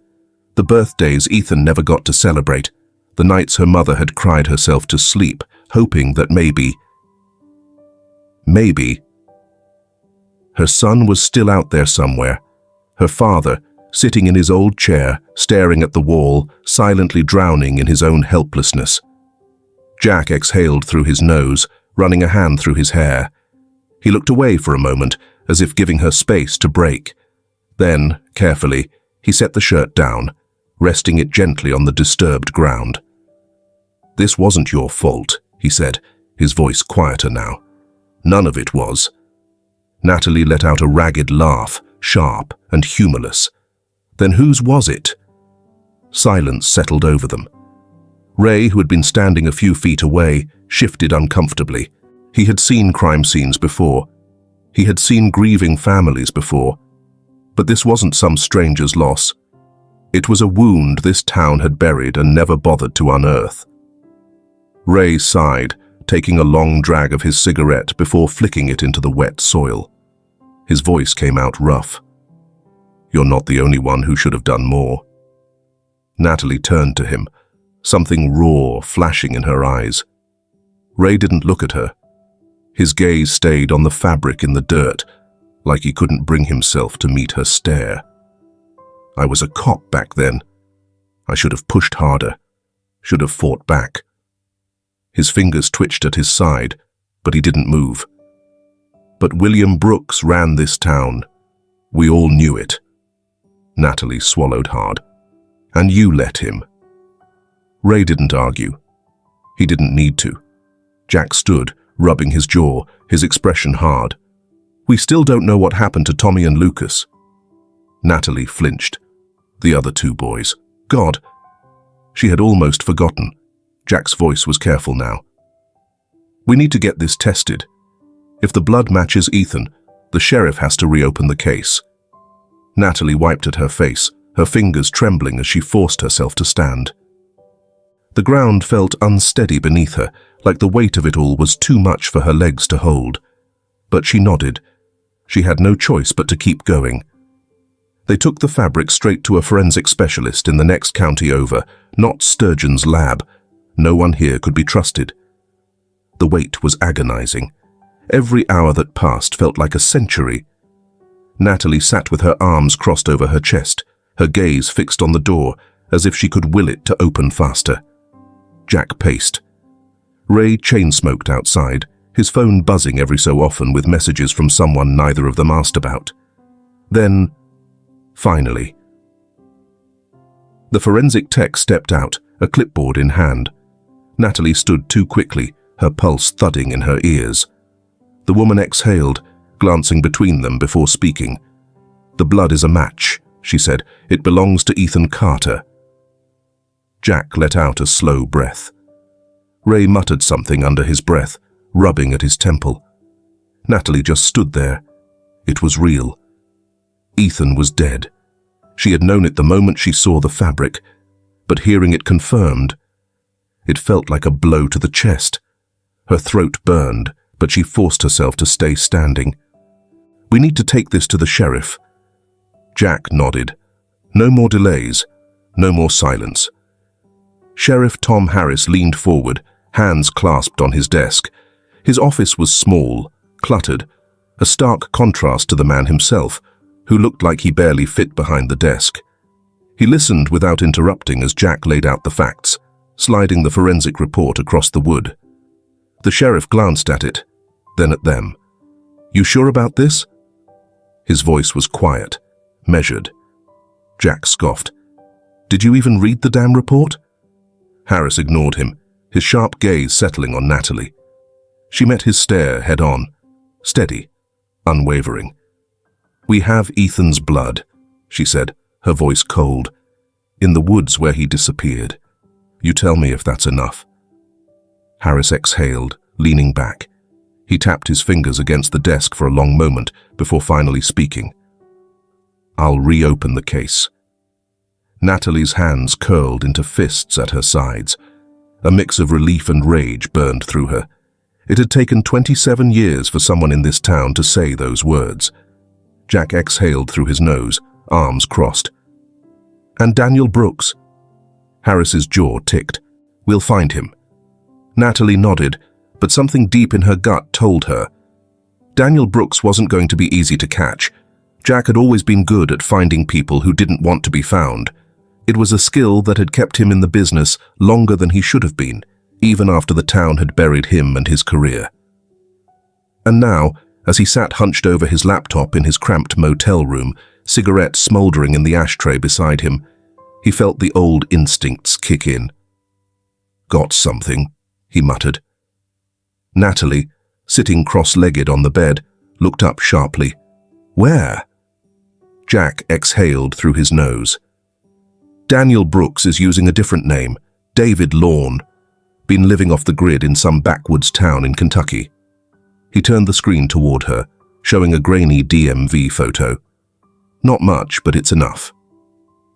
The birthdays Ethan never got to celebrate. The nights her mother had cried herself to sleep, hoping that maybe, her son was still out there somewhere. Her father, sitting in his old chair, staring at the wall, silently drowning in his own helplessness. Jack exhaled through his nose, running a hand through his hair. He looked away for a moment, as if giving her space to break. Then, carefully, he set the shirt down, resting it gently on the disturbed ground. "This wasn't your fault," he said, his voice quieter now. "None of it was." Natalie let out a ragged laugh, sharp and humorless. "Then whose was it?" Silence settled over them. Ray, who had been standing a few feet away, shifted uncomfortably. He had seen crime scenes before. He had seen grieving families before. But this wasn't some stranger's loss. It was a wound this town had buried and never bothered to unearth. Ray sighed, taking a long drag of his cigarette before flicking it into the wet soil. His voice came out rough. "You're not the only one who should have done more." Natalie turned to him, something raw flashing in her eyes. Ray didn't look at her. His gaze stayed on the fabric in the dirt, like he couldn't bring himself to meet her stare. "I was a cop back then. I should have pushed harder, should have fought back." His fingers twitched at his side, but he didn't move. "But William Brooks ran this town. We all knew it." Natalie swallowed hard. "And you let him." Ray didn't argue. He didn't need to. Jack stood, rubbing his jaw, his expression hard. "We still don't know what happened to Tommy and Lucas." Natalie flinched. The other two boys. God! She had almost forgotten. Jack's voice was careful now. "We need to get this tested. If the blood matches Ethan, the sheriff has to reopen the case." Natalie wiped at her face, her fingers trembling as she forced herself to stand. The ground felt unsteady beneath her, like the weight of it all was too much for her legs to hold. But she nodded. She had no choice but to keep going. They took the fabric straight to a forensic specialist in the next county over, not Sturgeon's lab. No one here could be trusted. The wait was agonizing. Every hour that passed felt like a century. Natalie sat with her arms crossed over her chest, her gaze fixed on the door, as if she could will it to open faster. Jack paced. Ray chain-smoked outside, his phone buzzing every so often with messages from someone neither of them asked about. Then, finally, the forensic tech stepped out, a clipboard in hand. Natalie stood too quickly, her pulse thudding in her ears. The woman exhaled, glancing between them before speaking. "The blood is a match," she said. "It belongs to Ethan Carter." Jack let out a slow breath. Ray muttered something under his breath, rubbing at his temple. Natalie just stood there. It was real. Ethan was dead. She had known it the moment she saw the fabric, but hearing it confirmed, it felt like a blow to the chest. Her throat burned, but she forced herself to stay standing. "We need to take this to the sheriff." Jack nodded. No more delays, no more silence. Sheriff Tom Harris leaned forward, hands clasped on his desk. His office was small, cluttered, a stark contrast to the man himself, who looked like he barely fit behind the desk. He listened without interrupting as Jack laid out the facts, sliding the forensic report across the wood. The sheriff glanced at it, then at them. "You sure about this?" His voice was quiet, measured. Jack scoffed. "Did you even read the damn report?" Harris ignored him, his sharp gaze settling on Natalie. She met his stare head-on, steady, unwavering. "We have Ethan's blood," she said, her voice cold. "In the woods where he disappeared. You tell me if that's enough." Harris exhaled, leaning back. He tapped his fingers against the desk for a long moment before finally speaking. "I'll reopen the case." Natalie's hands curled into fists at her sides. A mix of relief and rage burned through her. It had taken 27 years for someone in this town to say those words. Jack exhaled through his nose, arms crossed. "And Daniel Brooks?" Harris's jaw ticked. "We'll find him." Natalie nodded, but something deep in her gut told her. Daniel Brooks wasn't going to be easy to catch. Jack had always been good at finding people who didn't want to be found. It was a skill that had kept him in the business longer than he should have been, even after the town had buried him and his career. And now, as he sat hunched over his laptop in his cramped motel room, cigarette smoldering in the ashtray beside him, he felt the old instincts kick in. "Got something," he muttered. Natalie, sitting cross-legged on the bed, looked up sharply. "Where?" Jack exhaled through his nose. "Daniel Brooks is using a different name, David Lawn. Been living off the grid in some backwoods town in Kentucky." He turned the screen toward her, showing a grainy DMV photo. "Not much, but it's enough."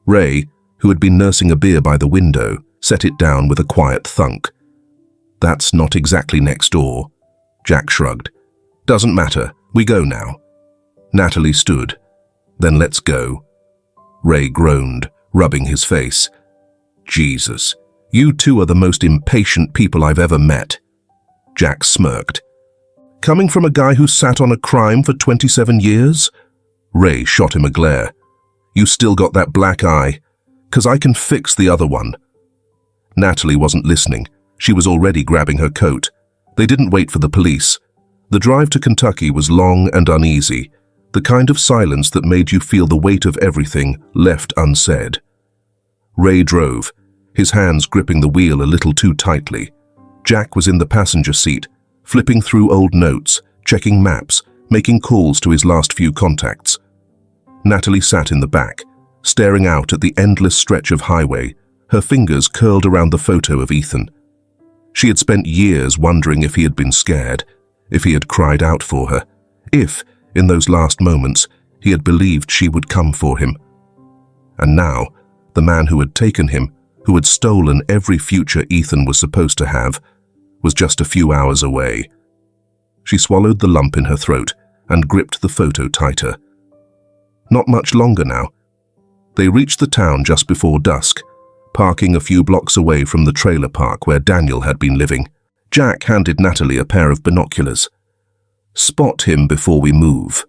Ray, who had been nursing a beer by the window, set it down with a quiet thunk. "That's not exactly next door." Jack shrugged. "Doesn't matter. We go now." Natalie stood. "Then let's go." Ray groaned, rubbing his face. "Jesus, you two are the most impatient people I've ever met." Jack smirked. "Coming from a guy who sat on a crime for 27 years? Ray shot him a glare. "You still got that black eye? 'Cause I can fix the other one." Natalie wasn't listening. She was already grabbing her coat. They didn't wait for the police. The drive to Kentucky was long and uneasy, the kind of silence that made you feel the weight of everything left unsaid. Ray drove, his hands gripping the wheel a little too tightly. Jack was in the passenger seat, flipping through old notes, checking maps, making calls to his last few contacts. Natalie sat in the back, staring out at the endless stretch of highway, her fingers curled around the photo of Ethan. She had spent years wondering if he had been scared, if he had cried out for her, if, in those last moments, he had believed she would come for him. And now, the man who had taken him, who had stolen every future Ethan was supposed to have, was just a few hours away. She swallowed the lump in her throat and gripped the photo tighter. Not much longer now. They reached the town just before dusk, parking a few blocks away from the trailer park where Daniel had been living. Jack handed Natalie a pair of binoculars. "Spot him before we move."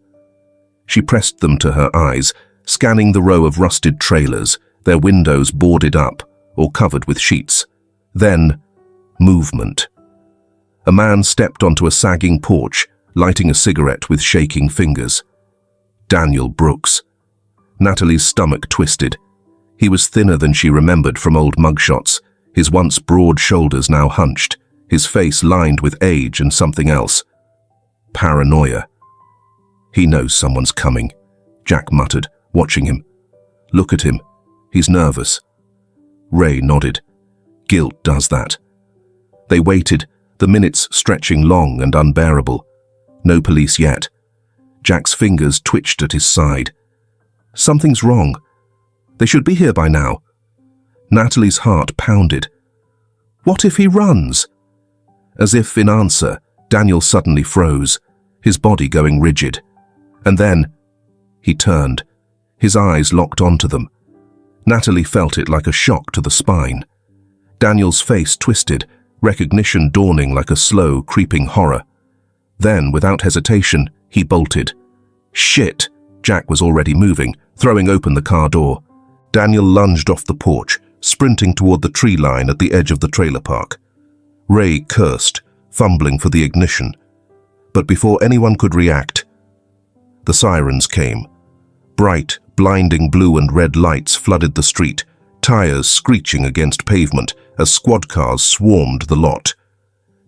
She pressed them to her eyes, scanning the row of rusted trailers, their windows boarded up or covered with sheets. Then, movement. A man stepped onto a sagging porch, lighting a cigarette with shaking fingers. Daniel Brooks. Natalie's stomach twisted. He was thinner than she remembered from old mugshots, his once broad shoulders now hunched, his face lined with age and something else. Paranoia. "He knows someone's coming," Jack muttered, watching him. "Look at him. He's nervous." Ray nodded. "Guilt does that." They waited, the minutes stretching long and unbearable. No police yet. Jack's fingers twitched at his side. Something's wrong. They should be here by now. Natalie's heart pounded. What if he runs? As if in answer, Daniel suddenly froze, his body going rigid. And then, he turned, his eyes locked onto them. Natalie felt it like a shock to the spine. Daniel's face twisted, recognition dawning like a slow, creeping horror. Then, without hesitation, he bolted. Shit! Jack was already moving, throwing open the car door. Daniel lunged off the porch, sprinting toward the tree line at the edge of the trailer park. Ray cursed, fumbling for the ignition. But before anyone could react, the sirens came. Bright, blinding blue and red lights flooded the street, tires screeching against pavement as squad cars swarmed the lot.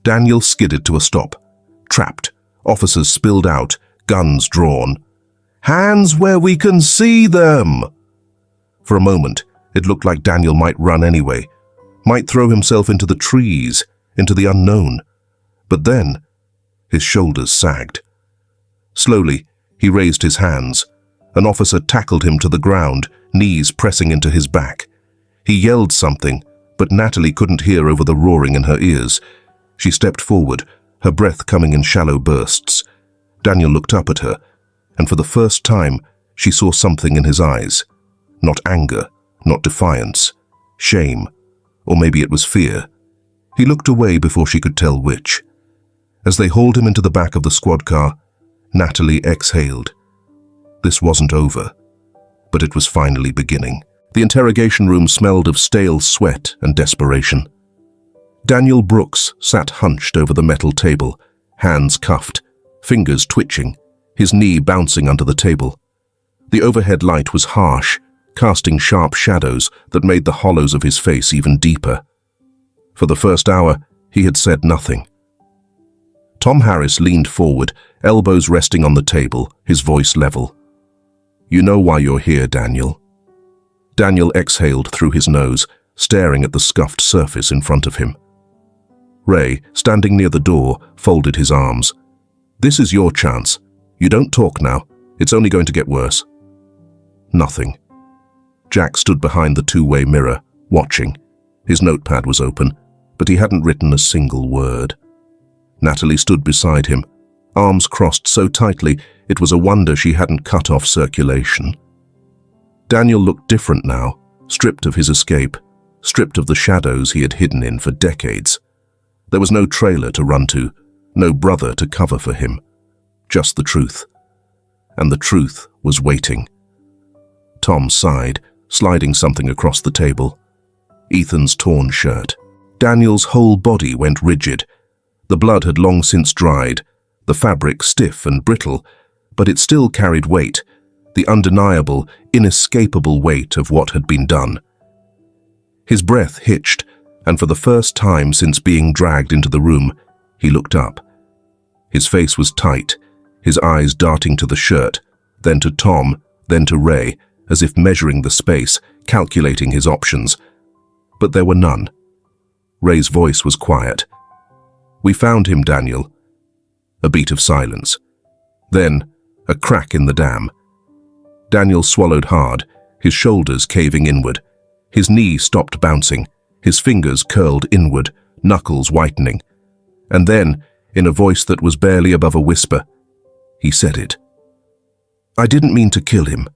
Daniel skidded to a stop. Trapped, officers spilled out, guns drawn. Hands where we can see them! For a moment, it looked like Daniel might run anyway, might throw himself into the trees, into the unknown. But then, his shoulders sagged. Slowly, he raised his hands. An officer tackled him to the ground, knees pressing into his back. He yelled something, but Natalie couldn't hear over the roaring in her ears. She stepped forward, her breath coming in shallow bursts. Daniel looked up at her, and for the first time, she saw something in his eyes. Not anger, not defiance, shame, or maybe it was fear. He looked away before she could tell which. As they hauled him into the back of the squad car, Natalie exhaled. This wasn't over, but it was finally beginning. The interrogation room smelled of stale sweat and desperation. Daniel Brooks sat hunched over the metal table, hands cuffed, fingers twitching, his knee bouncing under the table. The overhead light was harsh, casting sharp shadows that made the hollows of his face even deeper. For the first hour, he had said nothing. Tom Harris leaned forward, elbows resting on the table, his voice level. "You know why you're here, Daniel." Daniel exhaled through his nose, staring at the scuffed surface in front of him. Ray, standing near the door, folded his arms. "This is your chance. You don't talk now. It's only going to get worse." Nothing. Jack stood behind the two-way mirror, watching. His notepad was open, but he hadn't written a single word. Natalie stood beside him, arms crossed so tightly it was a wonder she hadn't cut off circulation. Daniel looked different now, stripped of his escape, stripped of the shadows he had hidden in for decades. There was no trailer to run to, no brother to cover for him. Just the truth. And the truth was waiting. Tom sighed, sliding something across the table. Ethan's torn shirt. Daniel's whole body went rigid. The blood had long since dried, the fabric stiff and brittle, but it still carried weight, the undeniable, inescapable weight of what had been done. His breath hitched, and for the first time since being dragged into the room, he looked up. His face was tight, his eyes darting to the shirt, then to Tom, then to Ray, as if measuring the space, calculating his options. But there were none. Ray's voice was quiet. "We found him, Daniel." A beat of silence. Then, a crack in the dam. Daniel swallowed hard, his shoulders caving inward. His knee stopped bouncing, his fingers curled inward, knuckles whitening. And then, in a voice that was barely above a whisper, he said it. "I didn't mean to kill him."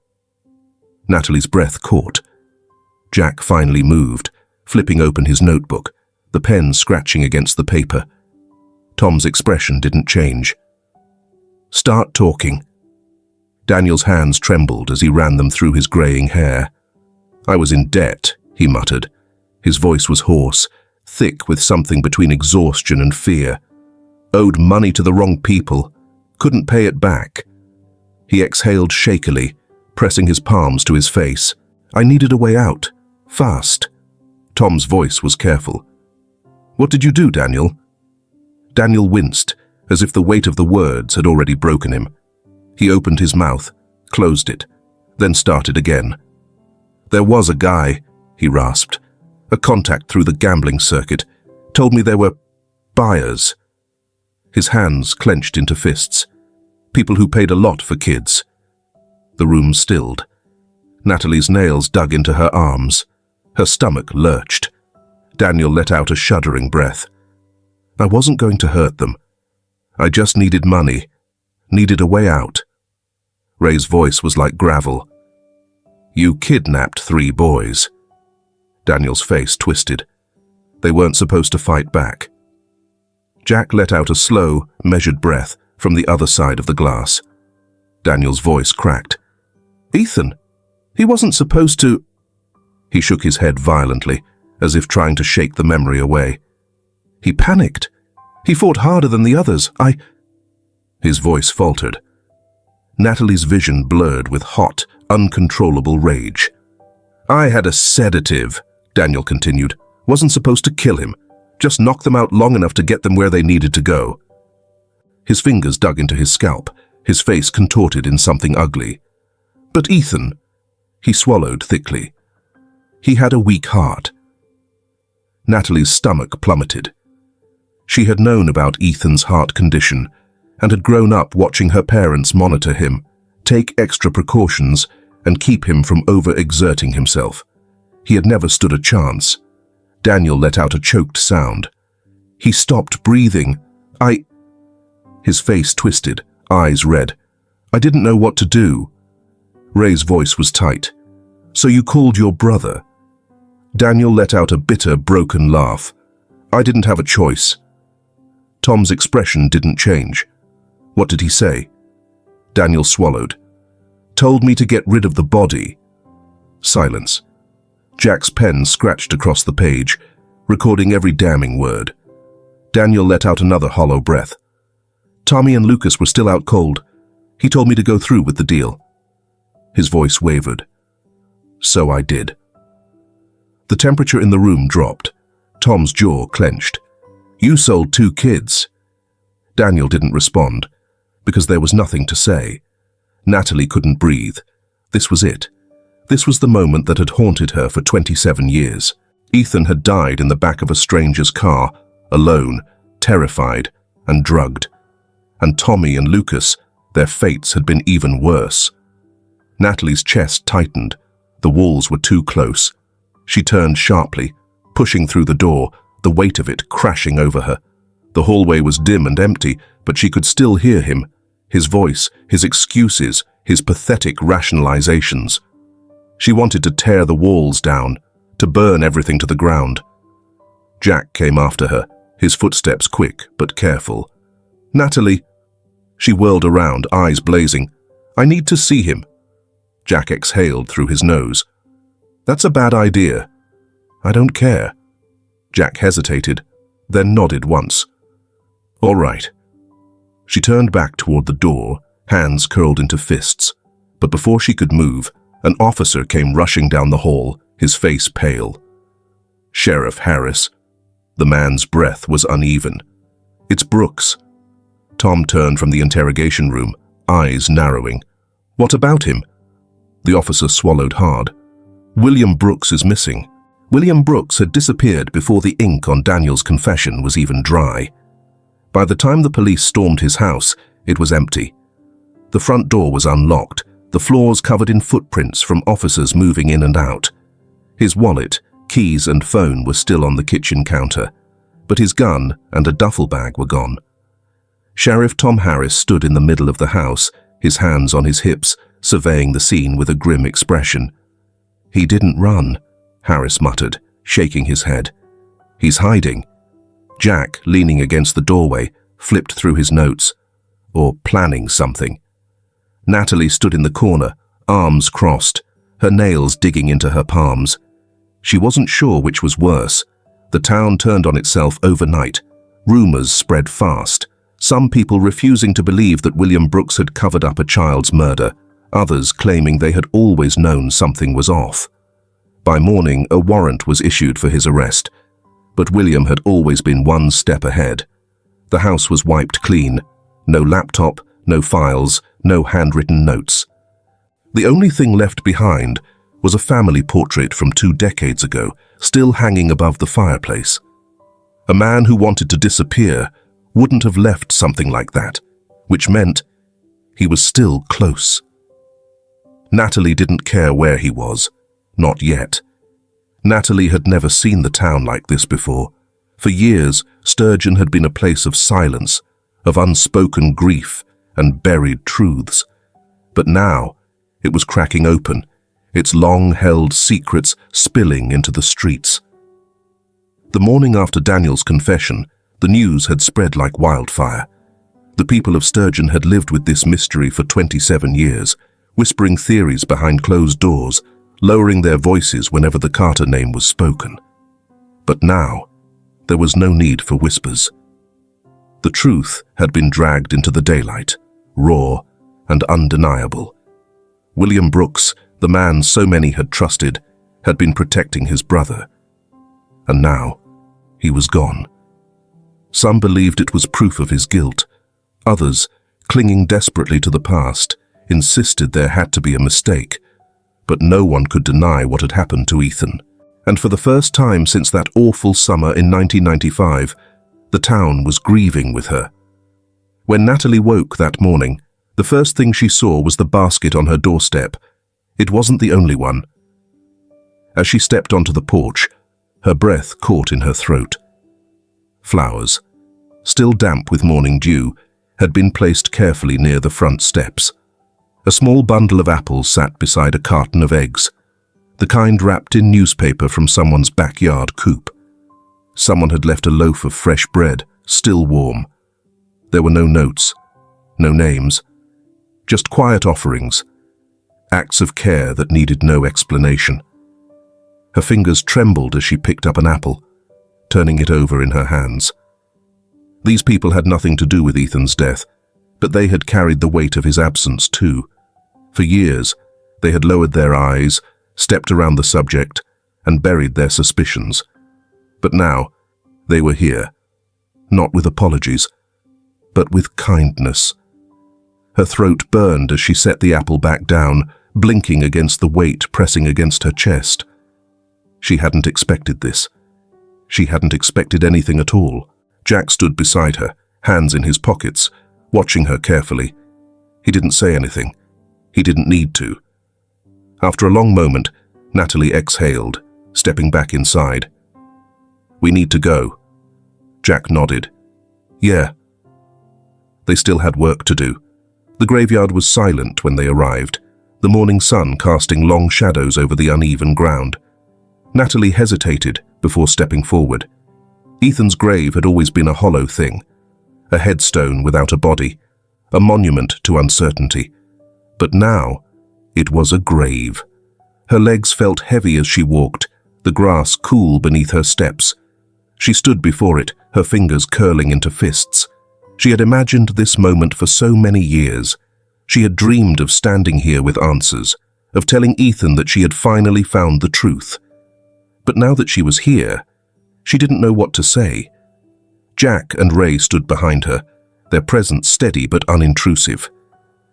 Natalie's breath caught. Jack finally moved, flipping open his notebook, the pen scratching against the paper. Tom's expression didn't change. "Start talking." Daniel's hands trembled as he ran them through his graying hair. "I was in debt," he muttered. His voice was hoarse, thick with something between exhaustion and fear. "Owed money to the wrong people. Couldn't pay it back." He exhaled shakily, pressing his palms to his face. "I needed a way out. Fast." Tom's voice was careful. "What did you do, Daniel?" Daniel winced, as if the weight of the words had already broken him. He opened his mouth, closed it, then started again. "There was a guy," he rasped. "A contact through the gambling circuit. Told me there were Buyers. His hands clenched into fists. People who paid a lot for kids. The room stilled. Natalie's nails dug into her arms. Her stomach lurched. Daniel let out a shuddering breath. I wasn't going to hurt them. I just needed money. Needed a way out. Ray's voice was like gravel. You kidnapped 3 boys. Daniel's face twisted. They weren't supposed to fight back. Jack let out a slow, measured breath from the other side of the glass. Daniel's voice cracked. Ethan, he wasn't supposed to... He shook his head violently, as if trying to shake the memory away. He panicked. He fought harder than the others. His voice faltered. Natalie's vision blurred with hot, uncontrollable rage. I had a sedative, Daniel continued. Wasn't supposed to kill him. Just knock them out long enough to get them where they needed to go. His fingers dug into his scalp, his face contorted in something ugly. But Ethan, he swallowed thickly. He had a weak heart. Natalie's stomach plummeted. She had known about Ethan's heart condition and had grown up watching her parents monitor him, take extra precautions, and keep him from overexerting himself. He had never stood a chance. Daniel let out a choked sound. He stopped breathing. His face twisted, eyes red. I didn't know what to do. Ray's voice was tight. So you called your brother? Daniel let out a bitter, broken laugh. I didn't have a choice. Tom's expression didn't change. What did he say? Daniel swallowed. Told me to get rid of the body. Silence. Jack's pen scratched across the page, recording every damning word. Daniel let out another hollow breath. Tommy and Lucas were still out cold. He told me to go through with the deal. His voice wavered. So I did. The temperature in the room dropped. Tom's jaw clenched. You sold 2 kids. Daniel didn't respond, because there was nothing to say. Natalie couldn't breathe. This was it. This was the moment that had haunted her for 27 years. Ethan had died in the back of a stranger's car, alone, terrified, and drugged. And Tommy and Lucas, their fates had been even worse. Natalie's chest tightened. The walls were too close. She turned sharply, pushing through the door, the weight of it crashing over her. The hallway was dim and empty, but she could still hear him, his voice, his excuses, his pathetic rationalizations. She wanted to tear the walls down, to burn everything to the ground. Jack came after her, his footsteps quick but careful. Natalie. She whirled around, eyes blazing. I need to see him. Jack exhaled through his nose. That's a bad idea. I don't care. Jack hesitated, then nodded once. All right. She turned back toward the door, hands curled into fists. But before she could move, an officer came rushing down the hall, his face pale. Sheriff Harris. The man's breath was uneven. It's Brooks. Tom turned from the interrogation room, eyes narrowing. What about him? The officer swallowed hard. William Brooks is missing. William Brooks had disappeared before the ink on Daniel's confession was even dry. By the time the police stormed his house, it was empty. The front door was unlocked, the floors covered in footprints from officers moving in and out. His wallet, keys and phone were still on the kitchen counter, but his gun and a duffel bag were gone. Sheriff Tom Harris stood in the middle of the house, his hands on his hips, surveying the scene with a grim expression. He didn't run, Harris muttered, shaking his head. He's hiding. Jack, leaning against the doorway, flipped through his notes. Or planning something. Natalie stood in the corner, arms crossed, her nails digging into her palms. She wasn't sure which was worse. The town turned on itself overnight. Rumors spread fast. Some people refusing to believe that William Brooks had covered up a child's murder, others claiming they had always known something was off. By morning, a warrant was issued for his arrest, but William had always been one step ahead. The house was wiped clean. No laptop, no files, no handwritten notes. The only thing left behind was a family portrait from 2 decades ago, still hanging above the fireplace. A man who wanted to disappear wouldn't have left something like that, which meant he was still close. Natalie didn't care where he was, not yet. Natalie had never seen the town like this before. For years, Sturgeon had been a place of silence, of unspoken grief and buried truths. But now, it was cracking open, its long-held secrets spilling into the streets. The morning after Daniel's confession, the news had spread like wildfire. The people of Sturgeon had lived with this mystery for 27 years, whispering theories behind closed doors, lowering their voices whenever the Carter name was spoken. But now, there was no need for whispers. The truth had been dragged into the daylight, raw and undeniable. William Brooks, the man so many had trusted, had been protecting his brother. And now, he was gone. Some believed it was proof of his guilt. Others, clinging desperately to the past, insisted there had to be a mistake. But no one could deny what had happened to Ethan. And for the first time since that awful summer in 1995, the town was grieving with her. When Natalie woke that morning, the first thing she saw was the basket on her doorstep. It wasn't the only one. As she stepped onto the porch, her breath caught in her throat. Flowers, still damp with morning dew, had been placed carefully near the front steps. A small bundle of apples sat beside a carton of eggs, the kind wrapped in newspaper from someone's backyard coop. Someone had left a loaf of fresh bread, still warm. There were no notes, no names, just quiet offerings, acts of care that needed no explanation. Her fingers trembled as she picked up an apple, turning it over in her hands. These people had nothing to do with Ethan's death, but they had carried the weight of his absence too. For years, they had lowered their eyes, stepped around the subject, and buried their suspicions. But now, they were here, not with apologies, but with kindness. Her throat burned as she set the apple back down, blinking against the weight pressing against her chest. She hadn't expected this. She hadn't expected anything at all. Jack stood beside her, hands in his pockets, watching her carefully. He didn't say anything. He didn't need to. After a long moment, Natalie exhaled, stepping back inside. "We need to go." Jack nodded. "Yeah." They still had work to do. The graveyard was silent when they arrived, the morning sun casting long shadows over the uneven ground. Natalie hesitated before stepping forward. Ethan's grave had always been a hollow thing, a headstone without a body, a monument to uncertainty. But now, it was a grave. Her legs felt heavy as she walked, the grass cool beneath her steps. She stood before it, her fingers curling into fists. She had imagined this moment for so many years. She had dreamed of standing here with answers, of telling Ethan that she had finally found the truth. But now that she was here, she didn't know what to say. Jack and Ray stood behind her, their presence steady but unintrusive.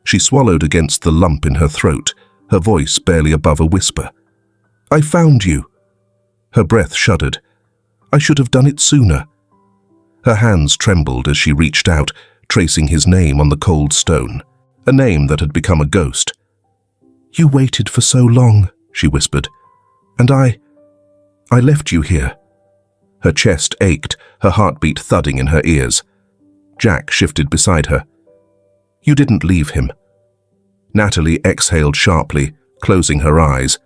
She swallowed against the lump in her throat, her voice barely above a whisper. "I found you." Her breath shuddered. "I should have done it sooner." Her hands trembled as she reached out, tracing his name on the cold stone, a name that had become a ghost. "You waited for so long," she whispered, "and I left you here." Her chest ached, her heartbeat thudding in her ears. Jack shifted beside her. "You didn't leave him." Natalie exhaled sharply, closing her eyes.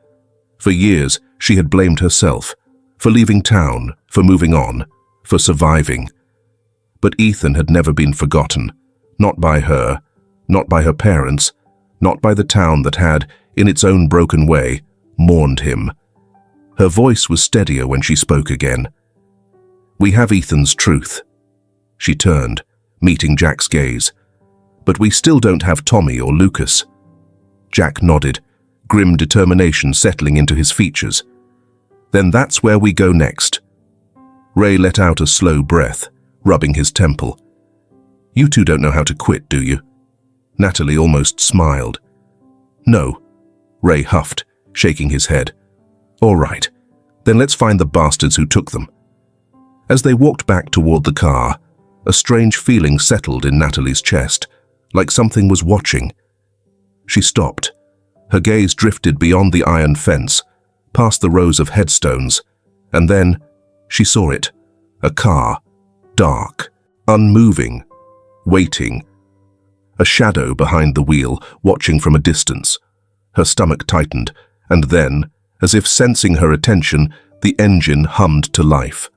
For years, she had blamed herself, for leaving town, for moving on, for surviving. But Ethan had never been forgotten, not by her, not by her parents, not by the town that had, in its own broken way, mourned him. Her voice was steadier when she spoke again. "We have Ethan's truth." She turned, meeting Jack's gaze. "But we still don't have Tommy or Lucas." Jack nodded, grim determination settling into his features. "Then that's where we go next." Ray let out a slow breath, rubbing his temple. "You two don't know how to quit, do you?" Natalie almost smiled. "No," Ray huffed, shaking his head. "All right, then let's find the bastards who took them." As they walked back toward the car, a strange feeling settled in Natalie's chest, like something was watching. She stopped. Her gaze drifted beyond the iron fence, past the rows of headstones, and then she saw it. A car, dark, unmoving, waiting. A shadow behind the wheel, watching from a distance. Her stomach tightened, and then, as if sensing her attention, the engine hummed to life.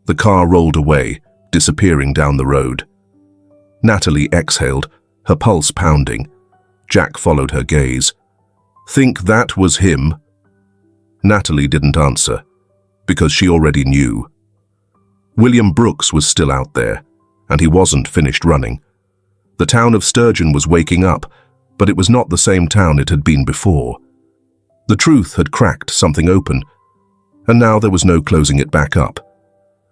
The car rolled away, disappearing down the road. Natalie exhaled, her pulse pounding. Jack followed her gaze. "Think that was him?" Natalie didn't answer, because she already knew. William Brooks was still out there, and he wasn't finished running. The town of Sturgeon was waking up, but it was not the same town it had been before. The truth had cracked something open, and now there was no closing it back up.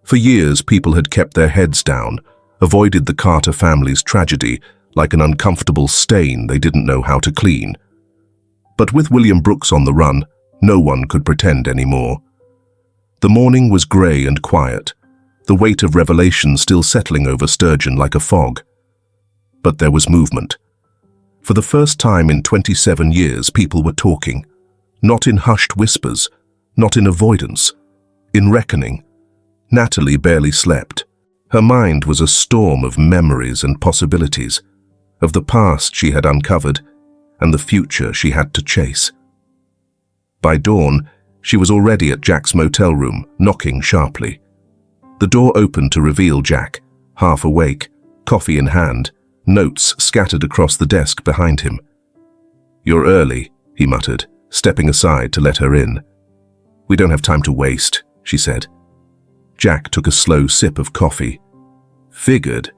For years, people had kept their heads down, avoided the Carter family's tragedy like an uncomfortable stain they didn't know how to clean. But with William Brooks on the run, no one could pretend anymore. The morning was grey and quiet, the weight of revelation still settling over Sturgeon like a fog. But there was movement. For the first time in 27 years, people were talking, not in hushed whispers, not in avoidance, in reckoning. Natalie barely slept. Her mind was a storm of memories and possibilities, of the past she had uncovered and the future she had to chase. By dawn, she was already at Jack's motel room, knocking sharply. The door opened to reveal Jack, half awake, coffee in hand, notes scattered across the desk behind him. "You're early," he muttered, stepping aside to let her in. "We don't have time to waste," she said. Jack took a slow sip of coffee. "Figured."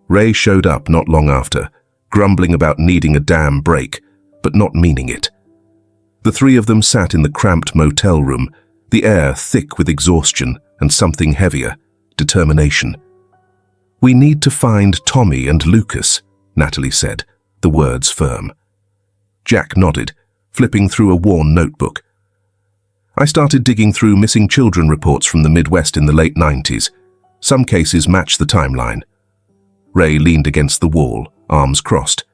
Ray showed up not long after, grumbling about needing a damn break, but not meaning it. The three of them sat in the cramped motel room, the air thick with exhaustion and something heavier, determination. "We need to find Tommy and Lucas," Natalie said, the words firm. Jack nodded, flipping through a worn notebook. "I started digging through missing children reports from the Midwest in the late 90s. Some cases match the timeline." Ray leaned against the wall, arms crossed.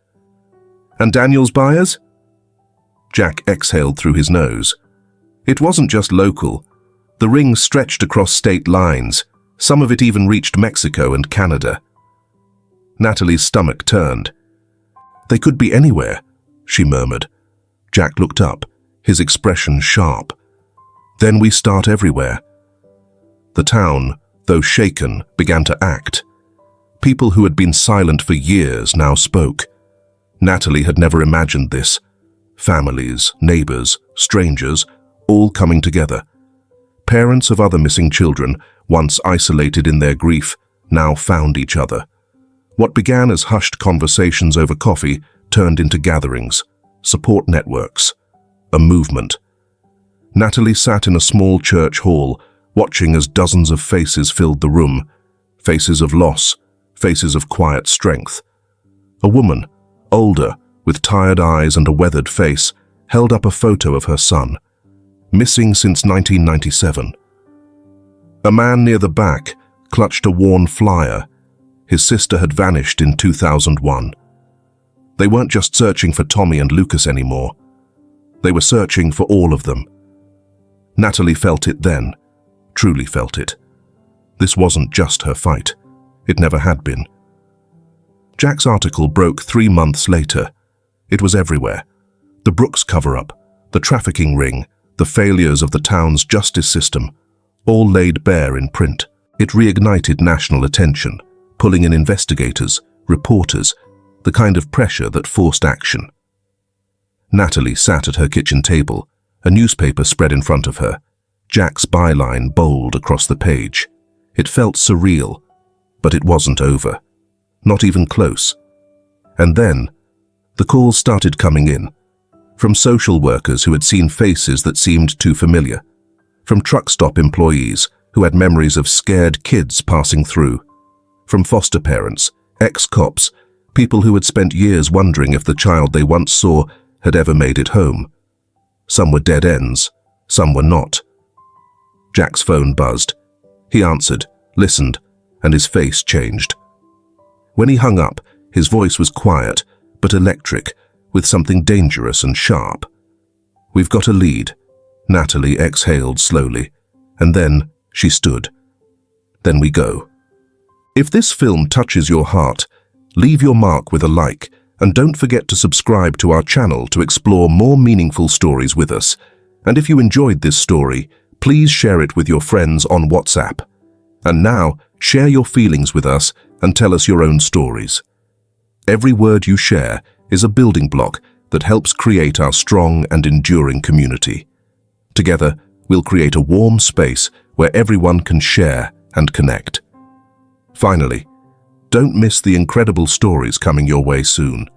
"And Daniel's buyers?" Jack exhaled through his nose. It wasn't just local. The ring stretched across state lines. Some of it even reached Mexico and Canada. Natalie's stomach turned. "They could be anywhere," she murmured. Jack looked up, his expression sharp. "Then we start everywhere." The town, though shaken, began to act. People who had been silent for years now spoke. Natalie had never imagined this. Families, neighbors, strangers, all coming together. Parents of other missing children, once isolated in their grief, now found each other. What began as hushed conversations over coffee turned into gatherings, support networks, a movement. Natalie sat in a small church hall, watching as dozens of faces filled the room, faces of loss, faces of quiet strength. A woman, older, with tired eyes and a weathered face, held up a photo of her son, missing since 1997. A man near the back clutched a worn flyer. His sister had vanished in 2001. They weren't just searching for Tommy and Lucas anymore. They were searching for all of them. Natalie felt it then, truly felt it. This wasn't just her fight. It never had been. Jack's article broke 3 months later. It was everywhere. The Brooks cover-up, the trafficking ring, the failures of the town's justice system, all laid bare in print. It reignited national attention, pulling in investigators, reporters, the kind of pressure that forced action. Natalie sat at her kitchen table, a newspaper spread in front of her, Jack's byline bold across the page. It felt surreal, but it wasn't over. Not even close. And then, the calls started coming in. From social workers who had seen faces that seemed too familiar. From truck stop employees who had memories of scared kids passing through. From foster parents, ex-cops, people who had spent years wondering if the child they once saw had ever made it home. Some were dead ends, some were not. Jack's phone buzzed. He answered, listened, and his face changed. When he hung up, his voice was quiet, but electric, with something dangerous and sharp. "We've got a lead." Natalie exhaled slowly, and then she stood. "Then we go." If this film touches your heart, leave your mark with a like, and don't forget to subscribe to our channel to explore more meaningful stories with us. And if you enjoyed this story, please share it with your friends on WhatsApp. And now, share your feelings with us and tell us your own stories. Every word you share is a building block that helps create our strong and enduring community. Together, we'll create a warm space where everyone can share and connect. Finally, don't miss the incredible stories coming your way soon.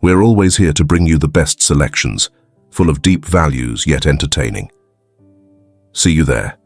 We're always here to bring you the best selections, full of deep values yet entertaining. See you there.